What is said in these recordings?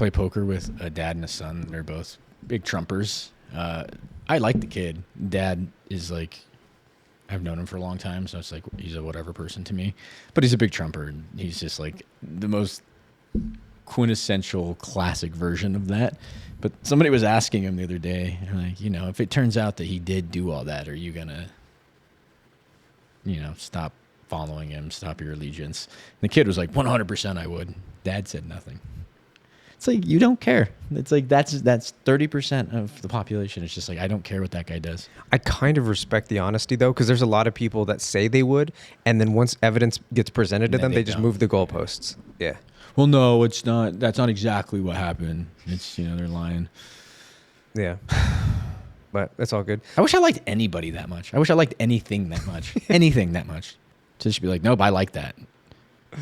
play poker with a dad and a son. They're both big trumpers. I like the kid. Dad is like, I've known him for a long time, so it's like he's a whatever person to me. But he's a big trumper. And he's just like the most quintessential classic version of that. But somebody was asking him the other day, like, if it turns out that he did do all that, are you gonna, stop following him, stop your allegiance? And the kid was like, 100% I would. Dad said nothing. It's like, you don't care. It's like, that's 30% of the population. It's just like, I don't care what that guy does. I kind of respect the honesty, though, because there's a lot of people that say they would, and then once evidence gets presented to them, they just move the goalposts. Yeah. Well, no, it's not. That's not exactly what happened. It's, they're lying. Yeah. But it's all good. I wish I liked anybody that much. I wish I liked anything that much. Anything that much. To just be like, nope, I like that.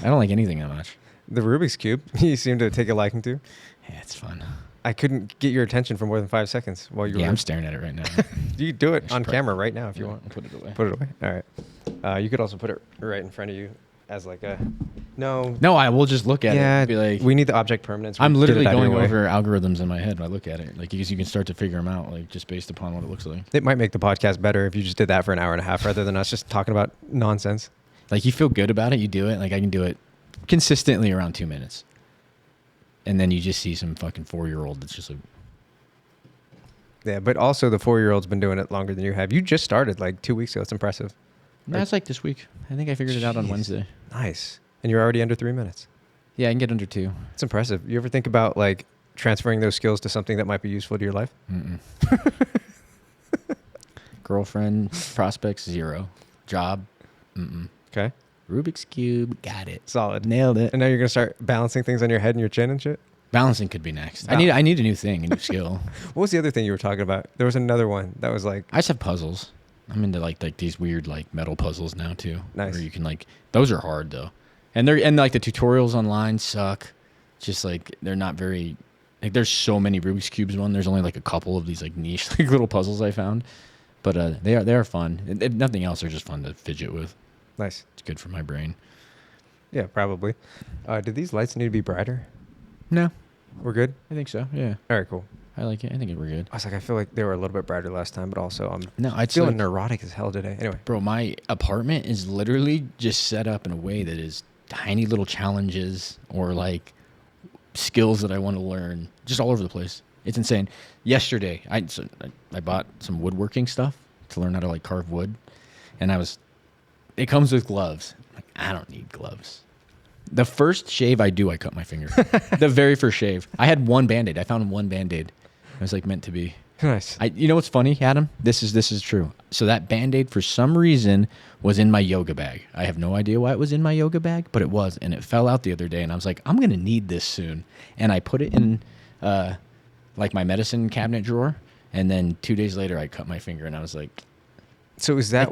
I don't like anything that much. The Rubik's Cube, you seem to take a liking to. Yeah, it's fun. I couldn't get your attention for more than 5 seconds while you were... Yeah, I'm staring at it right now. You do it on camera right now if you want. I'll put it away. Put it away. All right. You could also put it right in front of you as like a... No, I will just look at it and be like... We need the object permanence. I'm literally going over algorithms in my head when I look at it. Like, because you can start to figure them out, like, just based upon what it looks like. It might make the podcast better if you just did that for an hour and a half rather than us just talking about nonsense. Like, you feel good about it, you do it. Like, I can do it consistently around 2 minutes. And then you just see some fucking 4-year-old that's just like... Yeah, but also the 4-year-old's been doing it longer than you have. You just started like 2 weeks ago. It's impressive. That's like this week. I think I figured it out on Wednesday. Nice. And you're already under 3 minutes. Yeah, I can get under 2. It's impressive. You ever think about like transferring those skills to something that might be useful to your life? Mm-mm. Girlfriend, prospects, 0. Job, mm-mm. Okay. Rubik's Cube, got it. Solid. Nailed it. And now you're going to start balancing things on your head and your chin and shit? Balancing could be next. Oh. I need a new thing, a new skill. What was the other thing you were talking about? There was another one that was like... I just have puzzles. I'm into like these weird like metal puzzles now too. Nice. Where you can like, those are hard though. And like the tutorials online suck. Just like, they're not very, like there's so many Rubik's Cubes one. There's only like a couple of these like niche like little puzzles I found. But they are fun. If nothing else, they're just fun to fidget with. Nice. It's good for my brain. Yeah, probably. Do these lights need to be brighter? No. We're good? I think so, yeah. All right, cool. I like it. I think we're good. I was like, I feel like they were a little bit brighter last time, but also I'm it's feeling like, neurotic as hell today. Anyway. Bro, my apartment is literally just set up in a way that is tiny little challenges or like skills that I want to learn just all over the place. It's insane. Yesterday, I bought some woodworking stuff to learn how to like carve wood. And it comes with gloves. Like, I don't need gloves. The first shave I do, I cut my finger. The very first shave. I had one Band-Aid. I found one Band-Aid. It was like meant to be. Nice. You know what's funny, Adam? This is true. So that Band-Aid for some reason was in my yoga bag. I have no idea why it was in my yoga bag, but it was. And it fell out the other day. And I was like, I'm going to need this soon. And I put it in like my medicine cabinet drawer. And then 2 days later, I cut my finger. And I was like... So is that...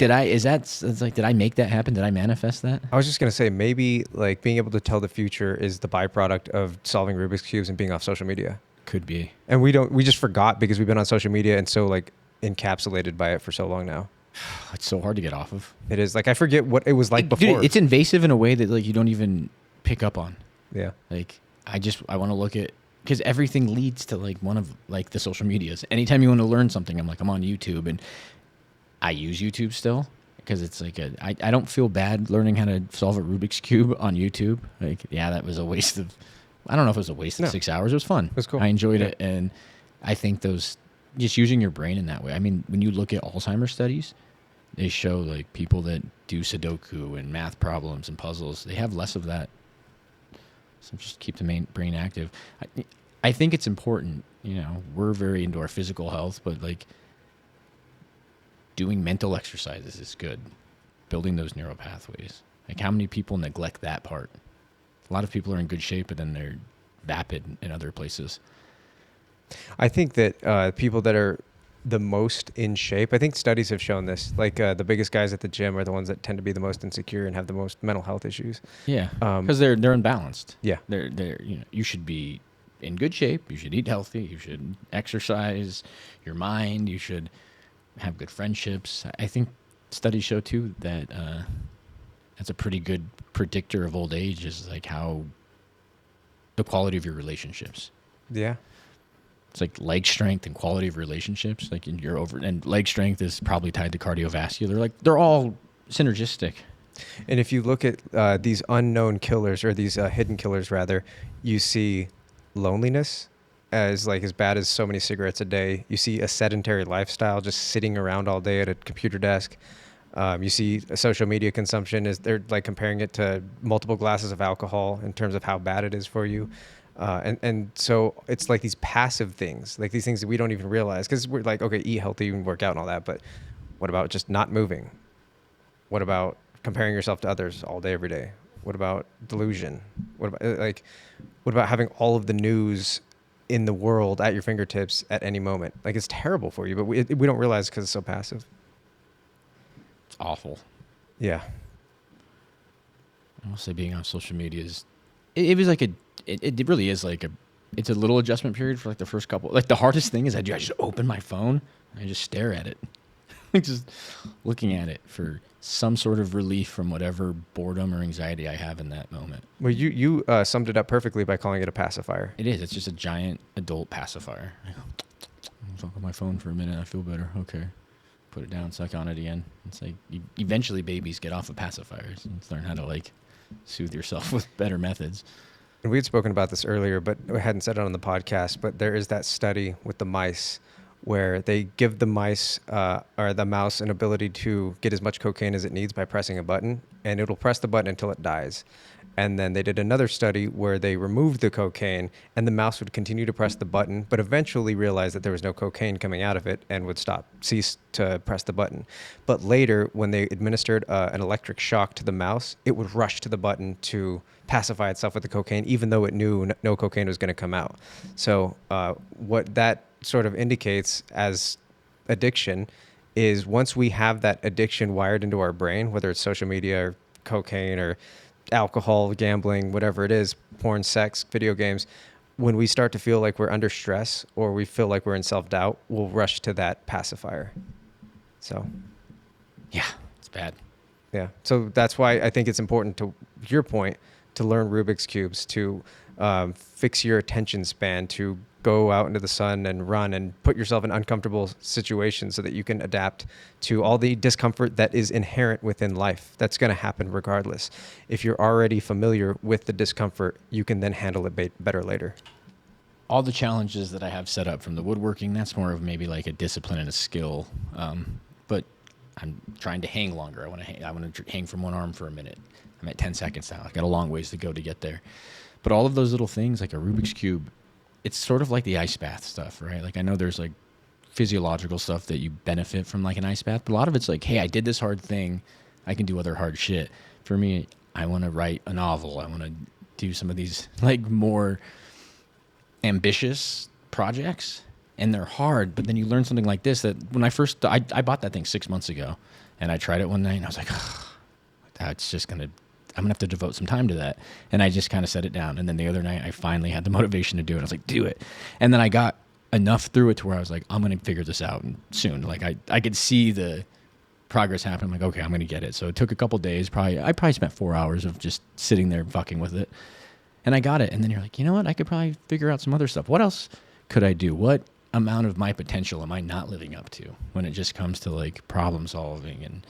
Like, did I make that happen? Did I manifest that? I was just going to say, maybe like being able to tell the future is the byproduct of solving Rubik's Cubes and being off social media. Could be. And we just forgot because we've been on social media and so like encapsulated by it for so long now. It's so hard to get off of. It is. Like, I forget what it was like before. Dude, it's invasive in a way that like you don't even pick up on. Yeah. Like, I want to look at... Because everything leads to like one of like the social medias. Anytime you want to learn something, I'm on YouTube, and I use YouTube still because it's like I don't feel bad learning how to solve a Rubik's Cube on YouTube. Like, yeah, that was a waste of... I don't know if it was a waste of 6 hours. It was fun. It was cool. I enjoyed it, and I think just using your brain in that way. I mean, when you look at Alzheimer's studies, they show like people that do Sudoku and math problems and puzzles, they have less of that. So just keep the brain active. I think it's important. We're very into our physical health, but like doing mental exercises is good. Building those neural pathways. Like, how many people neglect that part? A lot of people are in good shape, but then they're vapid in other places. I think that people that are the most in shape, I think studies have shown this, like the biggest guys at the gym are the ones that tend to be the most insecure and have the most mental health issues. Yeah, because they're unbalanced. Yeah. They're you should be in good shape. You should eat healthy. You should exercise your mind. You should have good friendships. I think studies show too that that's a pretty good predictor of old age, is like how the quality of your relationships. Yeah. It's like leg strength and quality of relationships. Like you're over, and leg strength is probably tied to cardiovascular. Like they're all synergistic. And if you look at these unknown killers, or these hidden killers rather, you see loneliness as like as bad as so many cigarettes a day. You see a sedentary lifestyle, just sitting around all day at a computer desk. You see social media consumption is they're like comparing it to multiple glasses of alcohol in terms of how bad it is for you. And so it's like these passive things, like these things that we don't even realize, because we're like, okay, eat healthy and work out and all that. But what about just not moving? What about comparing yourself to others all day, every day? What about delusion? What about what about having all of the news in the world at your fingertips at any moment? Like it's terrible for you, but we don't realize because it's so passive. It's awful. Yeah. I will say being on social media is, it was like it really is like it's a little adjustment period for like the first couple. Like the hardest thing is I just open my phone and I just stare at it. Like just looking at it for some sort of relief from whatever boredom or anxiety I have in that moment. Well, you summed it up perfectly by calling it a pacifier. It is. It's just a giant adult pacifier. I go, talk on my phone for a minute. I feel better. Okay. Put it down, suck on it again. It's like eventually babies get off of pacifiers and learn how to like soothe yourself with better methods. And we had spoken about this earlier, but we hadn't said it on the podcast. But there is that study with the mice where they give the mice or the mouse an ability to get as much cocaine as it needs by pressing a button, and it'll press the button until it dies. And then they did another study where they removed the cocaine, and the mouse would continue to press the button, but eventually realized that there was no cocaine coming out of it and would cease to press the button. But later, when they administered an electric shock to the mouse, it would rush to the button to pacify itself with the cocaine, even though it knew no cocaine was going to come out. So what that sort of indicates as addiction is once we have that addiction wired into our brain, whether it's social media or cocaine or alcohol, gambling, whatever it is, porn, sex, video games, when we start to feel like we're under stress or we feel like we're in self-doubt, we'll rush to that pacifier. So, yeah, it's bad. Yeah. So that's why I think it's important, to your point, to learn Rubik's Cubes, to fix your attention span, to go out into the sun and run and put yourself in uncomfortable situations so that you can adapt to all the discomfort that is inherent within life. That's going to happen regardless. If you're already familiar with the discomfort, you can then handle it better later. All the challenges that I have set up from the woodworking, that's more of maybe like a discipline and a skill. But I'm trying to hang longer. I want to hang from one arm for a minute. I'm at 10 seconds now. I've got a long ways to go to get there. But all of those little things, like a Rubik's Cube, it's sort of like the ice bath stuff, right? Like I know there's like physiological stuff that you benefit from like an ice bath, but a lot of it's like, hey, I did this hard thing. I can do other hard shit. For me, I want to write a novel. I want to do some of these like more ambitious projects, and they're hard, but then you learn something like this that when I bought that thing 6 months ago, and I tried it one night and I was like, oh, that's just going to, I'm going to have to devote some time to that. And I just kind of set it down. And then the other night I finally had the motivation to do it. I was like, do it. And then I got enough through it to where I was like, I'm going to figure this out soon. Like I could see the progress happen. I'm like, okay, I'm going to get it. So it took a couple days. I probably spent 4 hours of just sitting there fucking with it. And I got it. And then you're like, you know what? I could probably figure out some other stuff. What else could I do? What amount of my potential am I not living up to when it just comes to like problem solving and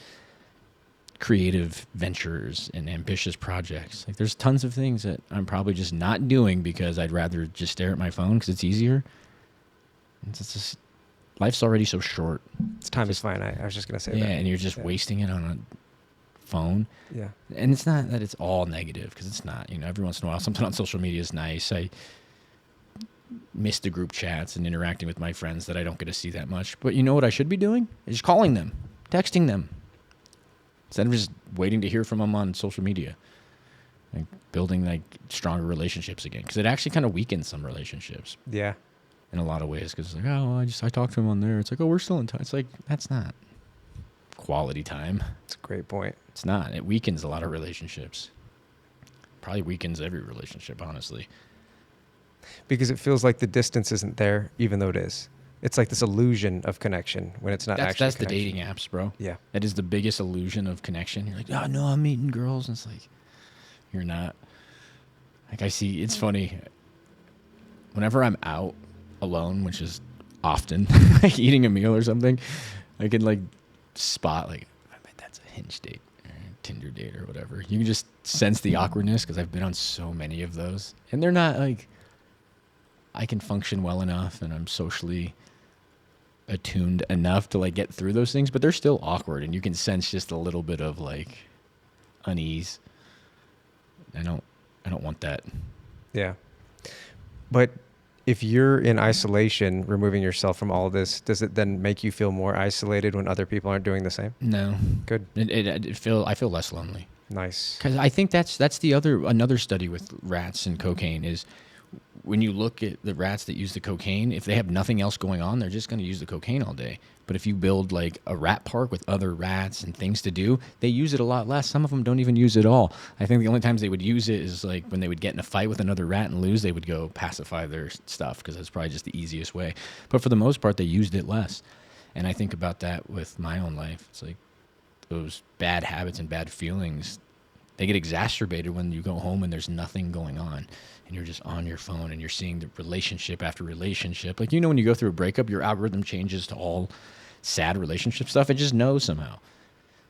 creative ventures and ambitious projects? Like there's tons of things that I'm probably just not doing because I'd rather just stare at my phone because it's easier. It's just, life's already so short. Time is finite. I was just going to say that. Yeah, and you're just wasting it on a phone. Yeah. And it's not that it's all negative, because it's not. You know, every once in a while, something on social media is nice. I miss the group chats and interacting with my friends that I don't get to see that much. But you know what I should be doing? Is calling them, texting them, instead of just waiting to hear from them on social media. Like building like stronger relationships again, because it actually kind of weakens some relationships. Yeah. In a lot of ways, because it's like, oh, well, I talked to him on there. It's like, oh, we're still in touch. It's like, that's not quality time. That's a great point. It's not. It weakens a lot of relationships. Probably weakens every relationship, honestly. Because it feels like the distance isn't there, even though it is. It's like this illusion of connection when it's not actually That's connection. the dating apps, bro. Yeah. That is the biggest illusion of connection. You're like, oh, no, I'm meeting girls. And it's like, you're not. Like, I see, it's funny. whenever I'm out alone, which is often, like eating a meal or something, I can like spot like, I bet that's a Hinge date or a Tinder date or whatever. You can just sense the awkwardness because I've been on so many of those, and they're not like, I can function well enough and I'm socially attuned enough to like get through those things, but they're still awkward, and you can sense just a little bit of like unease. I don't want that. Yeah. But if you're in isolation, removing yourself from all this, does it then make you feel more isolated when other people aren't doing the same? No. Good. I feel less lonely. Nice. Because I think that's another study with rats and cocaine is when you look at the rats that use the cocaine, if they have nothing else going on, they're just going to use the cocaine all day. But if you build like a rat park with other rats and things to do, they use it a lot less. Some of them don't even use it at all. I think the only times they would use it is like when they would get in a fight with another rat and lose, they would go pacify their stuff because that's probably just the easiest way. But for the most part, they used it less. And I think about that with my own life. It's like those bad habits and bad feelings, they get exacerbated when you go home and there's nothing going on and you're just on your phone and you're seeing the relationship after relationship. Like, when you go through a breakup, your algorithm changes to all sad relationship stuff. It just knows somehow.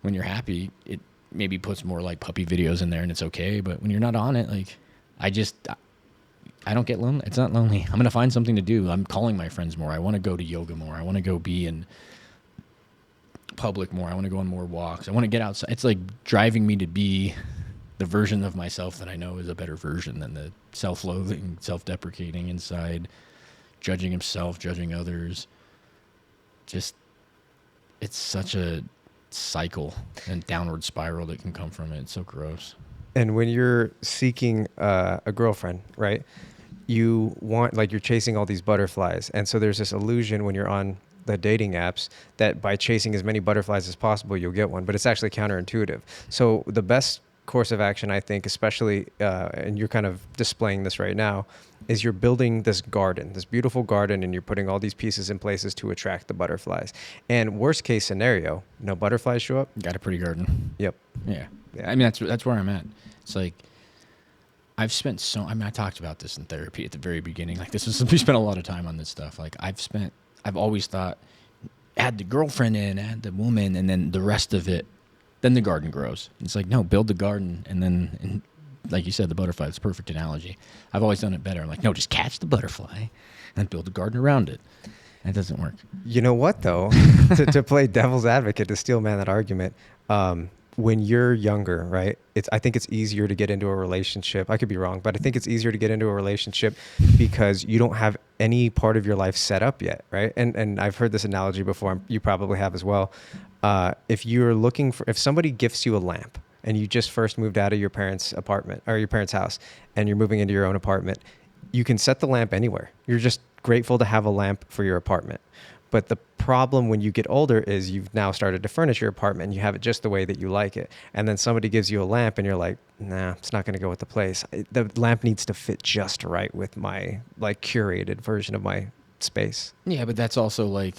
When you're happy, it maybe puts more like puppy videos in there and it's okay. But when you're not on it, like, I don't get lonely. It's not lonely. I'm going to find something to do. I'm calling my friends more. I want to go to yoga more. I want to go be in public more. I want to go on more walks. I want to get outside. It's like driving me to be the version of myself that I know is a better version than the self-loathing, self-deprecating inside, judging himself, judging others. Just, it's such a cycle and downward spiral that can come from it. It's so gross. And when you're seeking a girlfriend, right, you want, like, you're chasing all these butterflies. And so there's this illusion when you're on the dating apps that by chasing as many butterflies as possible, you'll get one. But it's actually counterintuitive. So the best course of action, I think, especially, and you're kind of displaying this right now, is you're building this garden, this beautiful garden, and you're putting all these pieces in places to attract the butterflies. And worst case scenario, no butterflies show up. Got a pretty garden. Yep. Yeah. I mean, that's where I'm at. It's like, I talked about this in therapy at the very beginning. Like, we spent a lot of time on this stuff. Like, I've always thought, add the girlfriend in, add the woman, and then the rest of it, then the garden grows. It's like, no, build the garden, and then, like you said, the butterfly. It's a perfect analogy. I've always done it better. I'm like, no, just catch the butterfly and build a garden around it. That doesn't work. You know what, though? to play devil's advocate, to steel man that argument, when you're younger, right, I think it's easier to get into a relationship. I could be wrong, but I think it's easier to get into a relationship because you don't have any part of your life set up yet, right? And I've heard this analogy before. You probably have as well. If somebody gifts you a lamp and you just first moved out of your parents' apartment or your parents' house and you're moving into your own apartment, you can set the lamp anywhere. You're just grateful to have a lamp for your apartment. But the problem when you get older is you've now started to furnish your apartment and you have it just the way that you like it. And then somebody gives you a lamp and you're like, nah, it's not going to go with the place. The lamp needs to fit just right with my like curated version of my space. Yeah, but that's also like,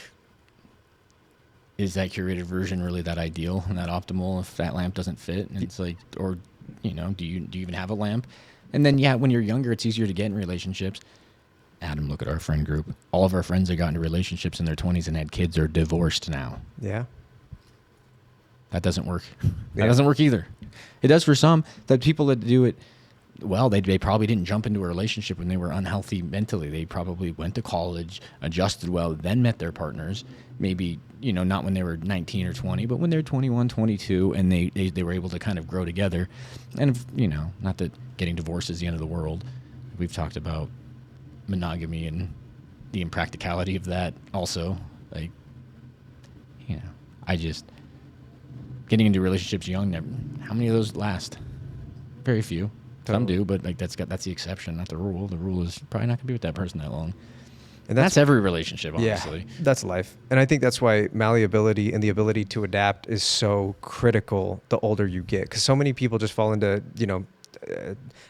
is that curated version really that ideal and that optimal if that lamp doesn't fit? And it's like, or, do you even have a lamp? And then, yeah, when you're younger, it's easier to get in relationships. Adam, look at our friend group. All of our friends that got into relationships in their 20s and had kids are divorced now. Yeah. That doesn't work. That doesn't work either. It does for some. The people that do it, well, they probably didn't jump into a relationship when they were unhealthy mentally. They probably went to college, adjusted well, then met their partners. Maybe, not when they were 19 or 20, but when they're 21, 22, and they were able to kind of grow together. And, not that getting divorced is the end of the world. We've talked about monogamy and the impracticality of that also. Like, getting into relationships young, how many of those last? Very few. Some do, but like that's the exception, not the rule. The rule is probably not going to be with that person that long. And that's every relationship, honestly. Yeah, that's life. And I think that's why malleability and the ability to adapt is so critical the older you get. Because so many people just fall into,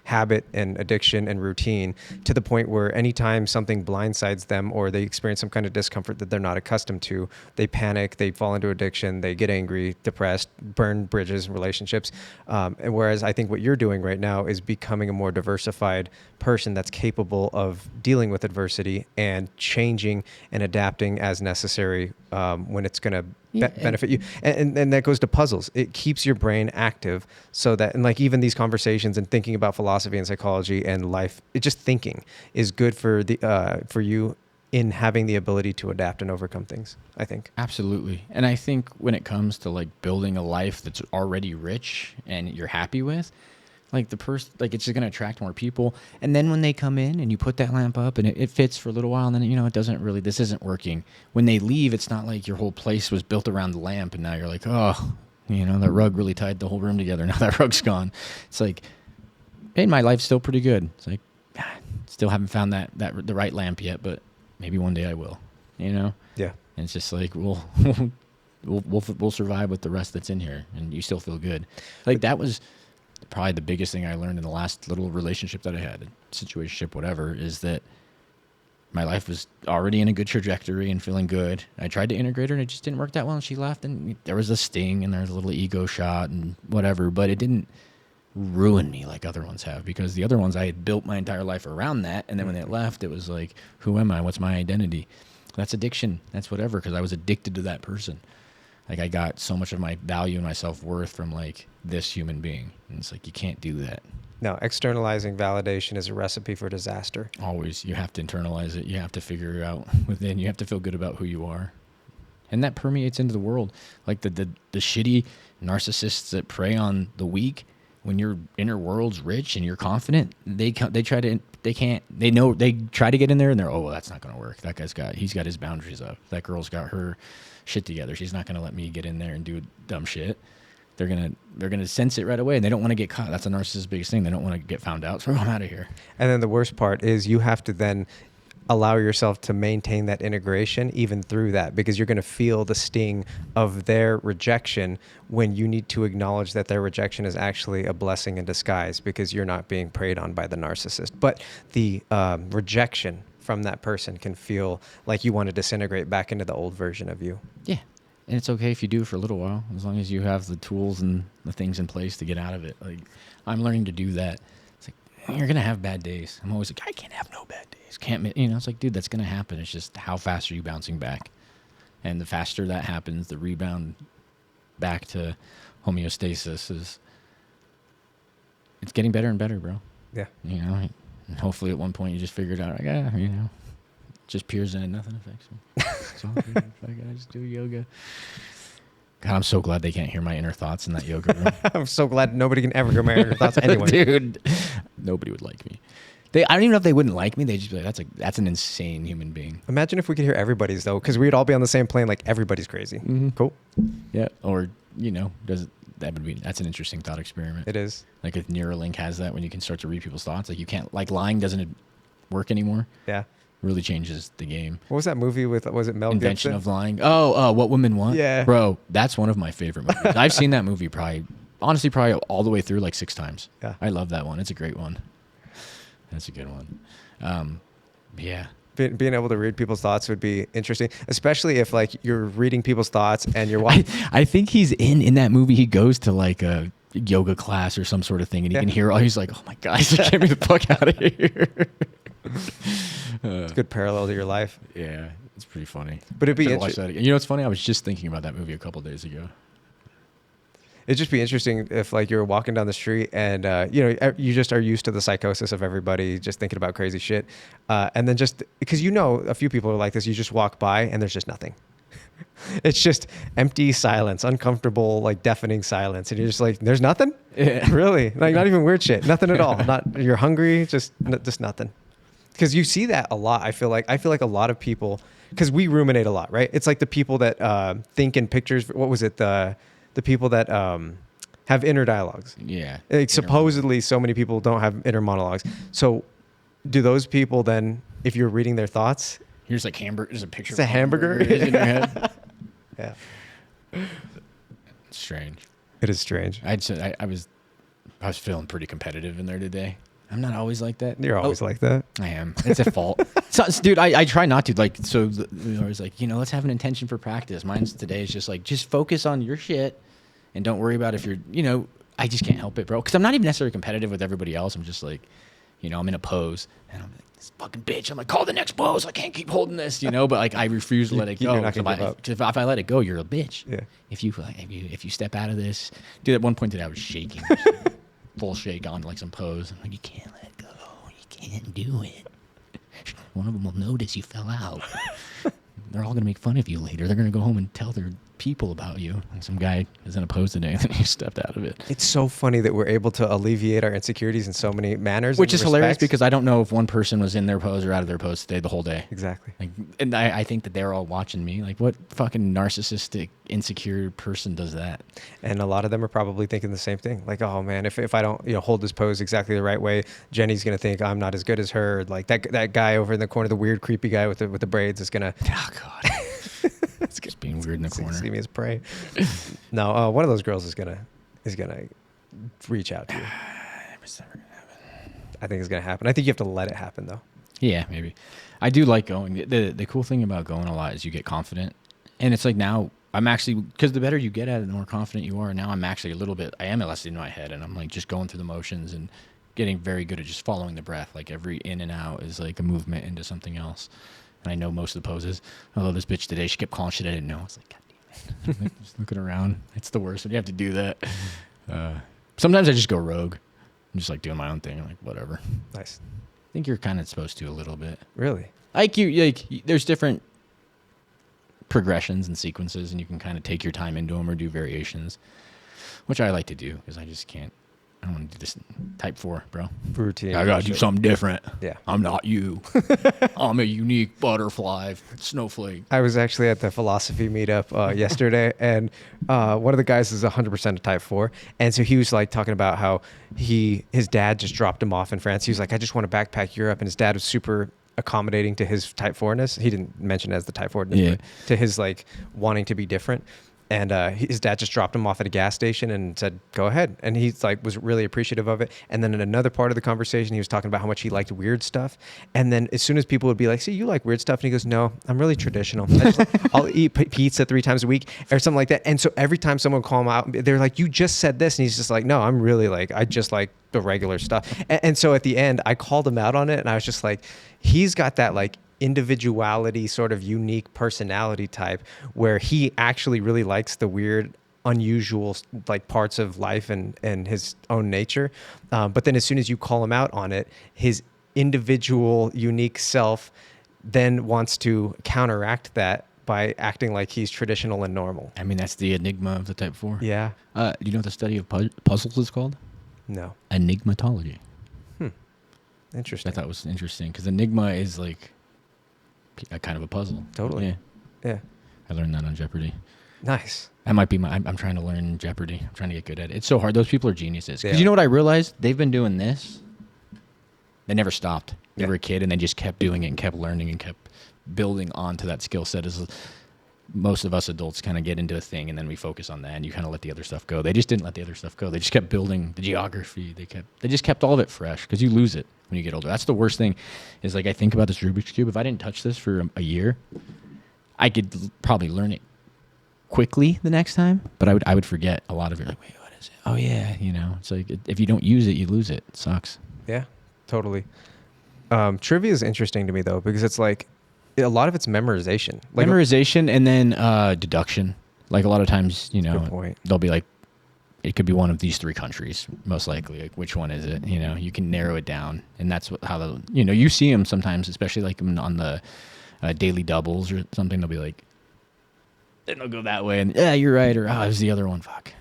habit and addiction and routine, to the point where anytime something blindsides them or they experience some kind of discomfort that they're not accustomed to, they panic, they fall into addiction, they get angry, depressed, burn bridges in relationships. And whereas I think what you're doing right now is becoming a more diversified person that's capable of dealing with adversity and changing and adapting as necessary when it's going to benefit you. And that goes to puzzles. It keeps your brain active so that, and like even these conversations and thinking about philosophy and psychology and life, it just thinking is good for for you in having the ability to adapt and overcome things, I think. Absolutely. And I think when it comes to like building a life that's already rich and you're happy with, like the person, like it's just going to attract more people. And then when they come in and you put that lamp up and it fits for a little while, and then, it doesn't really, this isn't working. When they leave, it's not like your whole place was built around the lamp and now you're like, oh, that rug really tied the whole room together. Now that rug's gone. It's like, hey, my life's still pretty good. It's like, still haven't found the right lamp yet, but maybe one day I will, Yeah. And it's just like, we'll survive with the rest that's in here and you still feel good. Like that was probably the biggest thing I learned in the last little relationship that I had, situationship, whatever, is that my life was already in a good trajectory and feeling good. I tried to integrate her and it just didn't work that well. And she left and there was a sting and there was a little ego shot and whatever, but it didn't ruin me like other ones have, because the other ones I had built my entire life around that. And then when they left, it was like, who am I? What's my identity? That's addiction. That's whatever. Cause I was addicted to that person. Like I got so much of my value and my self-worth from like this human being. And it's like, you can't do that. No, externalizing validation is a recipe for disaster. Always. You have to internalize it. You have to figure it out within. You have to feel good about who you are. And that permeates into the world. Like the shitty narcissists that prey on the weak, when your inner world's rich and you're confident, they try to get in there and they're, oh, well, that's not going to work. That he's got his boundaries up. That girl's got her shit together. She's not going to let me get in there and do dumb shit. They're gonna sense it right away, and they don't want to get caught. That's a narcissist's biggest thing. They don't want to get found out. So I'm out of here. And then the worst part is you have to then allow yourself to maintain that integration even through that, because you're going to feel the sting of their rejection when you need to acknowledge that their rejection is actually a blessing in disguise because you're not being preyed on by the narcissist. But the rejection from that person can feel like you want to disintegrate back into the old version of you. Yeah. And it's okay if you do for a little while, as long as you have the tools and the things in place to get out of it. Like, I'm learning to do that. It's like, you're going to have bad days. I'm always like, I can't have no bad days. It's like, dude, that's going to happen. It's just how fast are you bouncing back? And the faster that happens, the rebound back to homeostasis it's getting better and better, bro. Yeah. And hopefully at one point you just figure it out. Like, just peers in and nothing affects me. It's all good. I just do yoga. God, I'm so glad they can't hear my inner thoughts in that yoga room. I'm so glad nobody can ever hear my inner thoughts anyway. Dude, nobody would like me. I don't even know if they wouldn't like me. They'd just be like, that's an insane human being. Imagine if we could hear everybody's, though, because we'd all be on the same plane, like everybody's crazy. Mm-hmm. Cool. Yeah. Or, that's an interesting thought experiment. It is. Like if Neuralink has that, when you can start to read people's thoughts, like you can't, like lying doesn't work anymore. Yeah. Really changes the game. What was that movie with, was it Mel Invention Gibson? of Lying. Oh, What Women Want? Yeah. Bro, that's one of my favorite movies. I've seen that movie probably all the way through like 6 times. Yeah. I love that one. It's a great one. That's a good one. Yeah. Being able to read people's thoughts would be interesting, especially if like you're reading people's thoughts and you're watching. I think he's in that movie. He goes to like a yoga class or some sort of thing, and he can hear all. He's like, "Oh my God, get me the fuck out of here." It's a good parallel to your life. Yeah, it's pretty funny. But it'd be interesting. You know what's funny? I was just thinking about that movie a couple days ago. It'd just be interesting if like you're walking down the street and, you just are used to the psychosis of everybody just thinking about crazy shit. And then just because a few people are like this, you just walk by and there's just nothing. It's just empty silence, uncomfortable, like deafening silence. And you're just like, there's nothing? Yeah. Really? Like not even weird shit. Nothing at all. You're hungry, just nothing. Because you see that a lot. I feel like a lot of people, because we ruminate a lot, right? It's like the people that think in pictures. What was it? The people that have inner dialogues. Yeah. Like supposedly so many people don't have inner monologues. So do those people then, if you're reading their thoughts? Here's like there's a picture. It's a hamburger in your head. Yeah. It's strange. It is strange. I was I was feeling pretty competitive in there today. I'm not always like that. You're always like that. I am. It's a fault. So, dude, I try not to. Like, so I was like, let's have an intention for practice. Mine's today is just like, just focus on your shit and don't worry about if you're, I just can't help it, bro. Because I'm not even necessarily competitive with everybody else. I'm just like, I'm in a pose and I'm like, this fucking bitch. I'm like, call the next pose. I can't keep holding this, But like, I refuse to let it go. You're not gonna give up. If I let it go, you're a bitch. Yeah. If you step out of this, dude, at one point today I was shaking. Full shake on like some pose. I'm like, you can't let go. You can't do it. One of them will notice you fell out. They're all going to make fun of you later. They're going to go home and tell their people about you. And some guy is in a pose today and he stepped out of it. It's so funny that we're able to alleviate our insecurities in so many manners. Which is hilarious because I don't know if one person was in their pose or out of their pose today the whole day. Exactly. Like, and I think that they're all watching me. Like, what fucking narcissistic, insecure person does that? And a lot of them are probably thinking the same thing. Like, oh man, if I don't hold this pose exactly the right way, Jenny's gonna think I'm not as good as her. Like that guy over in the corner, the weird creepy guy with the braids, is gonna. Oh God. It's just being weird in the corner. See me as prey. No, one of those girls is gonna reach out to you. It's never gonna happen. I think it's gonna happen. I think you have to let it happen though. Yeah, maybe. I do like going. The cool thing about going a lot is you get confident, and it's like now I'm actually, because the better you get at it, the more confident you are. Now I'm actually I am less in my head, and I'm like just going through the motions and getting very good at just following the breath. Like every in and out is like a movement into something else. And I know most of the poses. Although this bitch today, she kept calling shit I didn't know. I was like, God damn it. Like, just looking around. It's the worst when you have to do that. Sometimes I just go rogue. I'm just like doing my own thing. I'm like, whatever. Nice. I think you're kind of supposed to a little bit. Really? Like there's different progressions and sequences, and you can kind of take your time into them or do variations, which I like to do because I just can't. I don't want to do this type 4, bro. Routine. I got to do something different. Yeah. I'm not you. I'm a unique butterfly snowflake. I was actually at the philosophy meetup yesterday, and one of the guys is 100% a type 4. And so he was like talking about how his dad just dropped him off in France. He was like, I just want to backpack Europe. And his dad was super accommodating to his type 4-ness. He didn't mention it as the type 4, yeah. But to his like wanting to be different. And his dad just dropped him off at a gas station and said, go ahead. And he's like, was really appreciative of it. And then in another part of the conversation, he was talking about how much he liked weird stuff. And then as soon as people would be like, see, you like weird stuff. And he goes, no, I'm really traditional. I'll eat pizza 3 times a week or something like that. And so every time someone would call him out, they're like, you just said this. And he's just like, no, I'm really like, I just like the regular stuff. And so at the end, I called him out on it. And I was just like, he's got that like individuality, sort of unique personality type where he actually really likes the weird, unusual like parts of life and his own nature. But then as soon as you call him out on it, his individual, unique self then wants to counteract that by acting like he's traditional and normal. I mean, that's the enigma of the type 4. Yeah. Do you know what the study of puzzles is called? No. Enigmatology. Interesting. I thought it was interesting because enigma is like a kind of a puzzle. Totally. Yeah. I learned that on Jeopardy. Nice. That might be I'm trying to learn Jeopardy. I'm trying to get good at it. It's so hard. Those people are geniuses. Because Yeah. you know what I realized? They've been doing this. They never stopped. They Yeah. were a kid and they just kept doing it and kept learning and kept building onto that skill set. As most of us adults kind of get into a thing and then we focus on that and you kind of let the other stuff go. They just didn't let the other stuff go. They just kept building the geography. They just kept all of it fresh because you lose it when you get older. That's the worst thing is like I think about this Rubik's Cube. If I didn't touch this for a year, I could probably learn it quickly the next time, but I would forget a lot of it. Like, wait, what is it? Oh yeah, it's like if you don't use it, you lose it. It sucks. Yeah, totally. Trivia is interesting to me though because it's like a lot of it's memorization. Like Memorization and then deduction. Like a lot of times, Good point. they'll be like, it could be one of these 3 countries, most likely. Like, which one is it? You can narrow it down, and that's how you see them sometimes, especially like on the daily doubles or something. They'll be like, then they'll go that way, and yeah, you're right, or it was the other one. Fuck.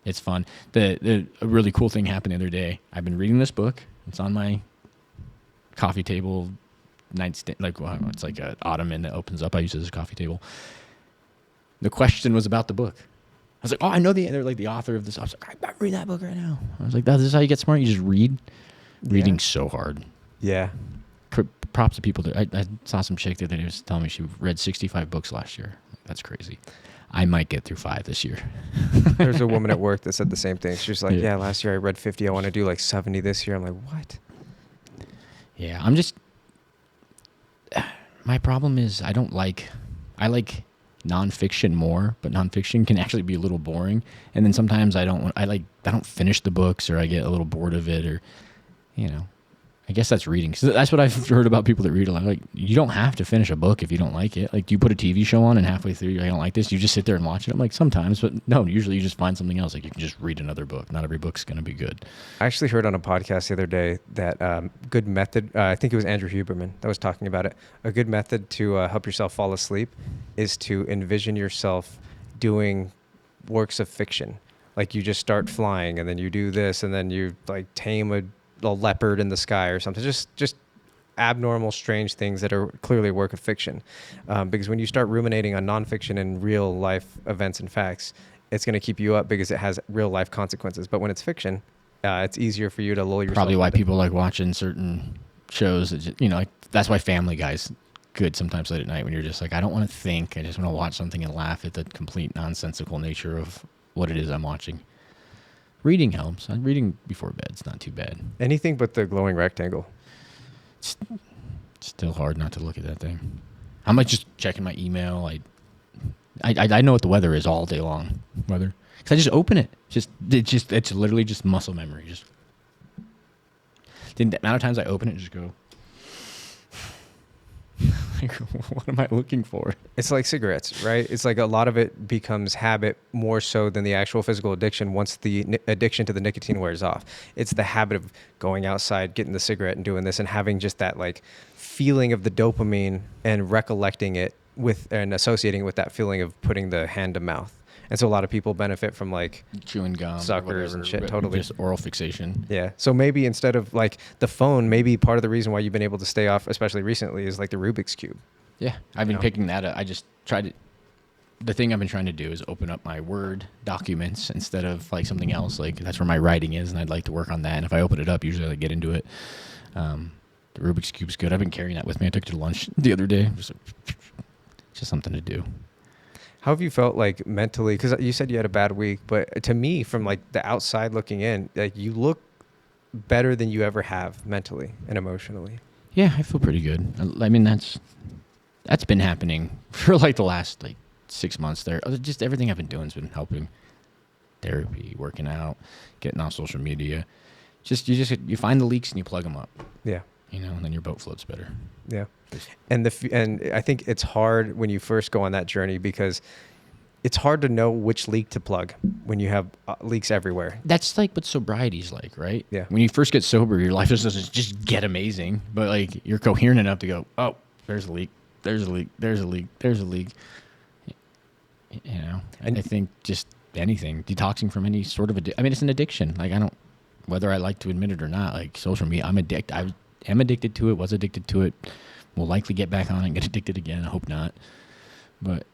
It's fun. A really cool thing happened the other day. I've been reading this book. It's on my coffee table nightstand, it's like an ottoman that opens up. I use it as a coffee table. The question was about the book. I was like, oh, I know they're like the author of this. I was like, I'm reading that book right now. I was like, this is how you get smart. You just read. Reading's so hard. Yeah. props to people that I saw some chick that was telling me she read 65 books last year. That's crazy. I might get through 5 this year. There's a woman at work that said the same thing. She's like, Yeah. yeah, last year I read 50. I want to do like 70 this year. I'm like, what? Yeah, my problem is I like nonfiction more, but nonfiction can actually be a little boring. And then sometimes I don't finish the books, or I get a little bored of it, or, you know, I guess that's reading. So that's what I've heard about people that read a lot. Like, you don't have to finish a book if you don't like it. Like, do you put a TV show on and halfway through you're like, I don't like this? You just sit there and watch it? I'm like, sometimes, but no, usually you just find something else. Like, you can just read another book. Not every book's going to be good. I actually heard on a podcast the other day that good method, I think it was Andrew Huberman that was talking about it. A good method to help yourself fall asleep is to envision yourself doing works of fiction. Like, you just start flying, and then you do this, and then you like tame a leopard in the sky or something. Just abnormal, strange things that are clearly a work of fiction. Because when you start ruminating on nonfiction and real life events and facts, it's going to keep you up because it has real life consequences. But when it's fiction, it's easier for you to lull yourself. Probably why into. people like watching certain shows. That just, like, that's why Family Guy's good sometimes late at night, when you're just like, I don't want to think. I just want to watch something and laugh at the complete nonsensical nature of what it is I'm watching. Reading helps. Reading before bed is not too bad. Anything but the glowing rectangle. It's still hard not to look at that thing. I'm like just checking my email. I know what the weather is all day long. Weather. Because I just open it. It's literally just muscle memory. Just the amount of times I open it, just go. Like, what am I looking for? It's like cigarettes, right? It's like a lot of it becomes habit more so than the actual physical addiction once the addiction to the nicotine wears off. It's the habit of going outside, getting the cigarette and doing this and having just that like feeling of the dopamine and recollecting it with and associating it with that feeling of putting the hand to mouth. And so a lot of people benefit from like chewing gum, suckers and shit. Totally. Just oral fixation. Yeah. So maybe instead of like the phone, maybe part of the reason why you've been able to stay off, especially recently, is like the Rubik's Cube. Yeah. I've been picking that up. I just tried to. The thing I've been trying to do is open up my Word documents instead of like something else. Like, that's where my writing is, and I'd like to work on that. And if I open it up, usually I get into it. The Rubik's Cube's good. I've been carrying that with me. I took it to lunch the other day. Just something to do. How have you felt like mentally? Because you said you had a bad week, but to me, from like the outside looking in, like you look better than you ever have mentally and emotionally. Yeah, I feel pretty good. I mean, that's been happening for like the last like 6 months there. Just everything I've been doing has been helping. Therapy, working out, getting off social media. You find the leaks and you plug them up. Yeah. And then your boat floats better. Yeah. And I think it's hard when you first go on that journey because it's hard to know which leak to plug when you have leaks everywhere. That's like what sobriety's like, right? Yeah. When you first get sober, your life doesn't just get amazing, but like you're coherent enough to go, oh, there's a leak, there's a leak, there's a leak, there's a leak. And I think just anything, detoxing from any sort of it's an addiction. Like, whether I like to admit it or not, like social media, I am addicted to it, was addicted to it, will likely get back on it and get addicted again. I hope not. But,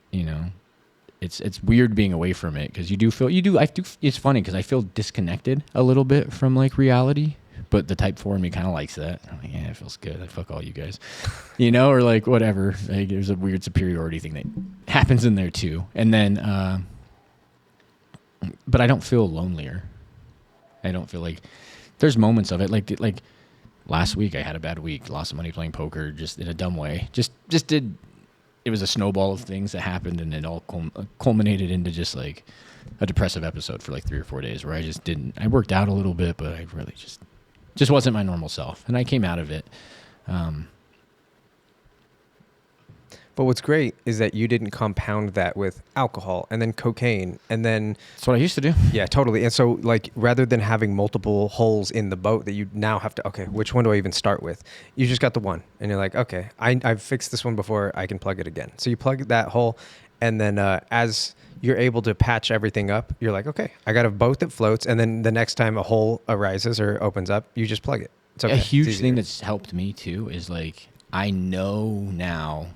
it's weird being away from it because it's funny because I feel disconnected a little bit from like reality, but the type 4 in me kind of likes that. I'm like, yeah, it feels good. I fuck all you guys, or like whatever. Like, there's a weird superiority thing that happens in there too. And then, but I don't feel lonelier. I don't feel like there's moments of it. Like last week I had a bad week, lost some money playing poker, just in a dumb way. It was a snowball of things that happened, and it all culminated into just like a depressive episode for like 3 or 4 days where I worked out a little bit, but I really just wasn't my normal self. And I came out of it. But what's great is that you didn't compound that with alcohol and then cocaine and then... That's what I used to do. Yeah, totally. And so like rather than having multiple holes in the boat that you now have to, okay, which one do I even start with? You just got the one and you're like, okay, I've fixed this one before, I can plug it again. So you plug that hole and then as you're able to patch everything up, you're like, okay, I got a boat that floats, and then the next time a hole arises or opens up, you just plug it. It's okay. A huge thing that's helped me too is like, I know now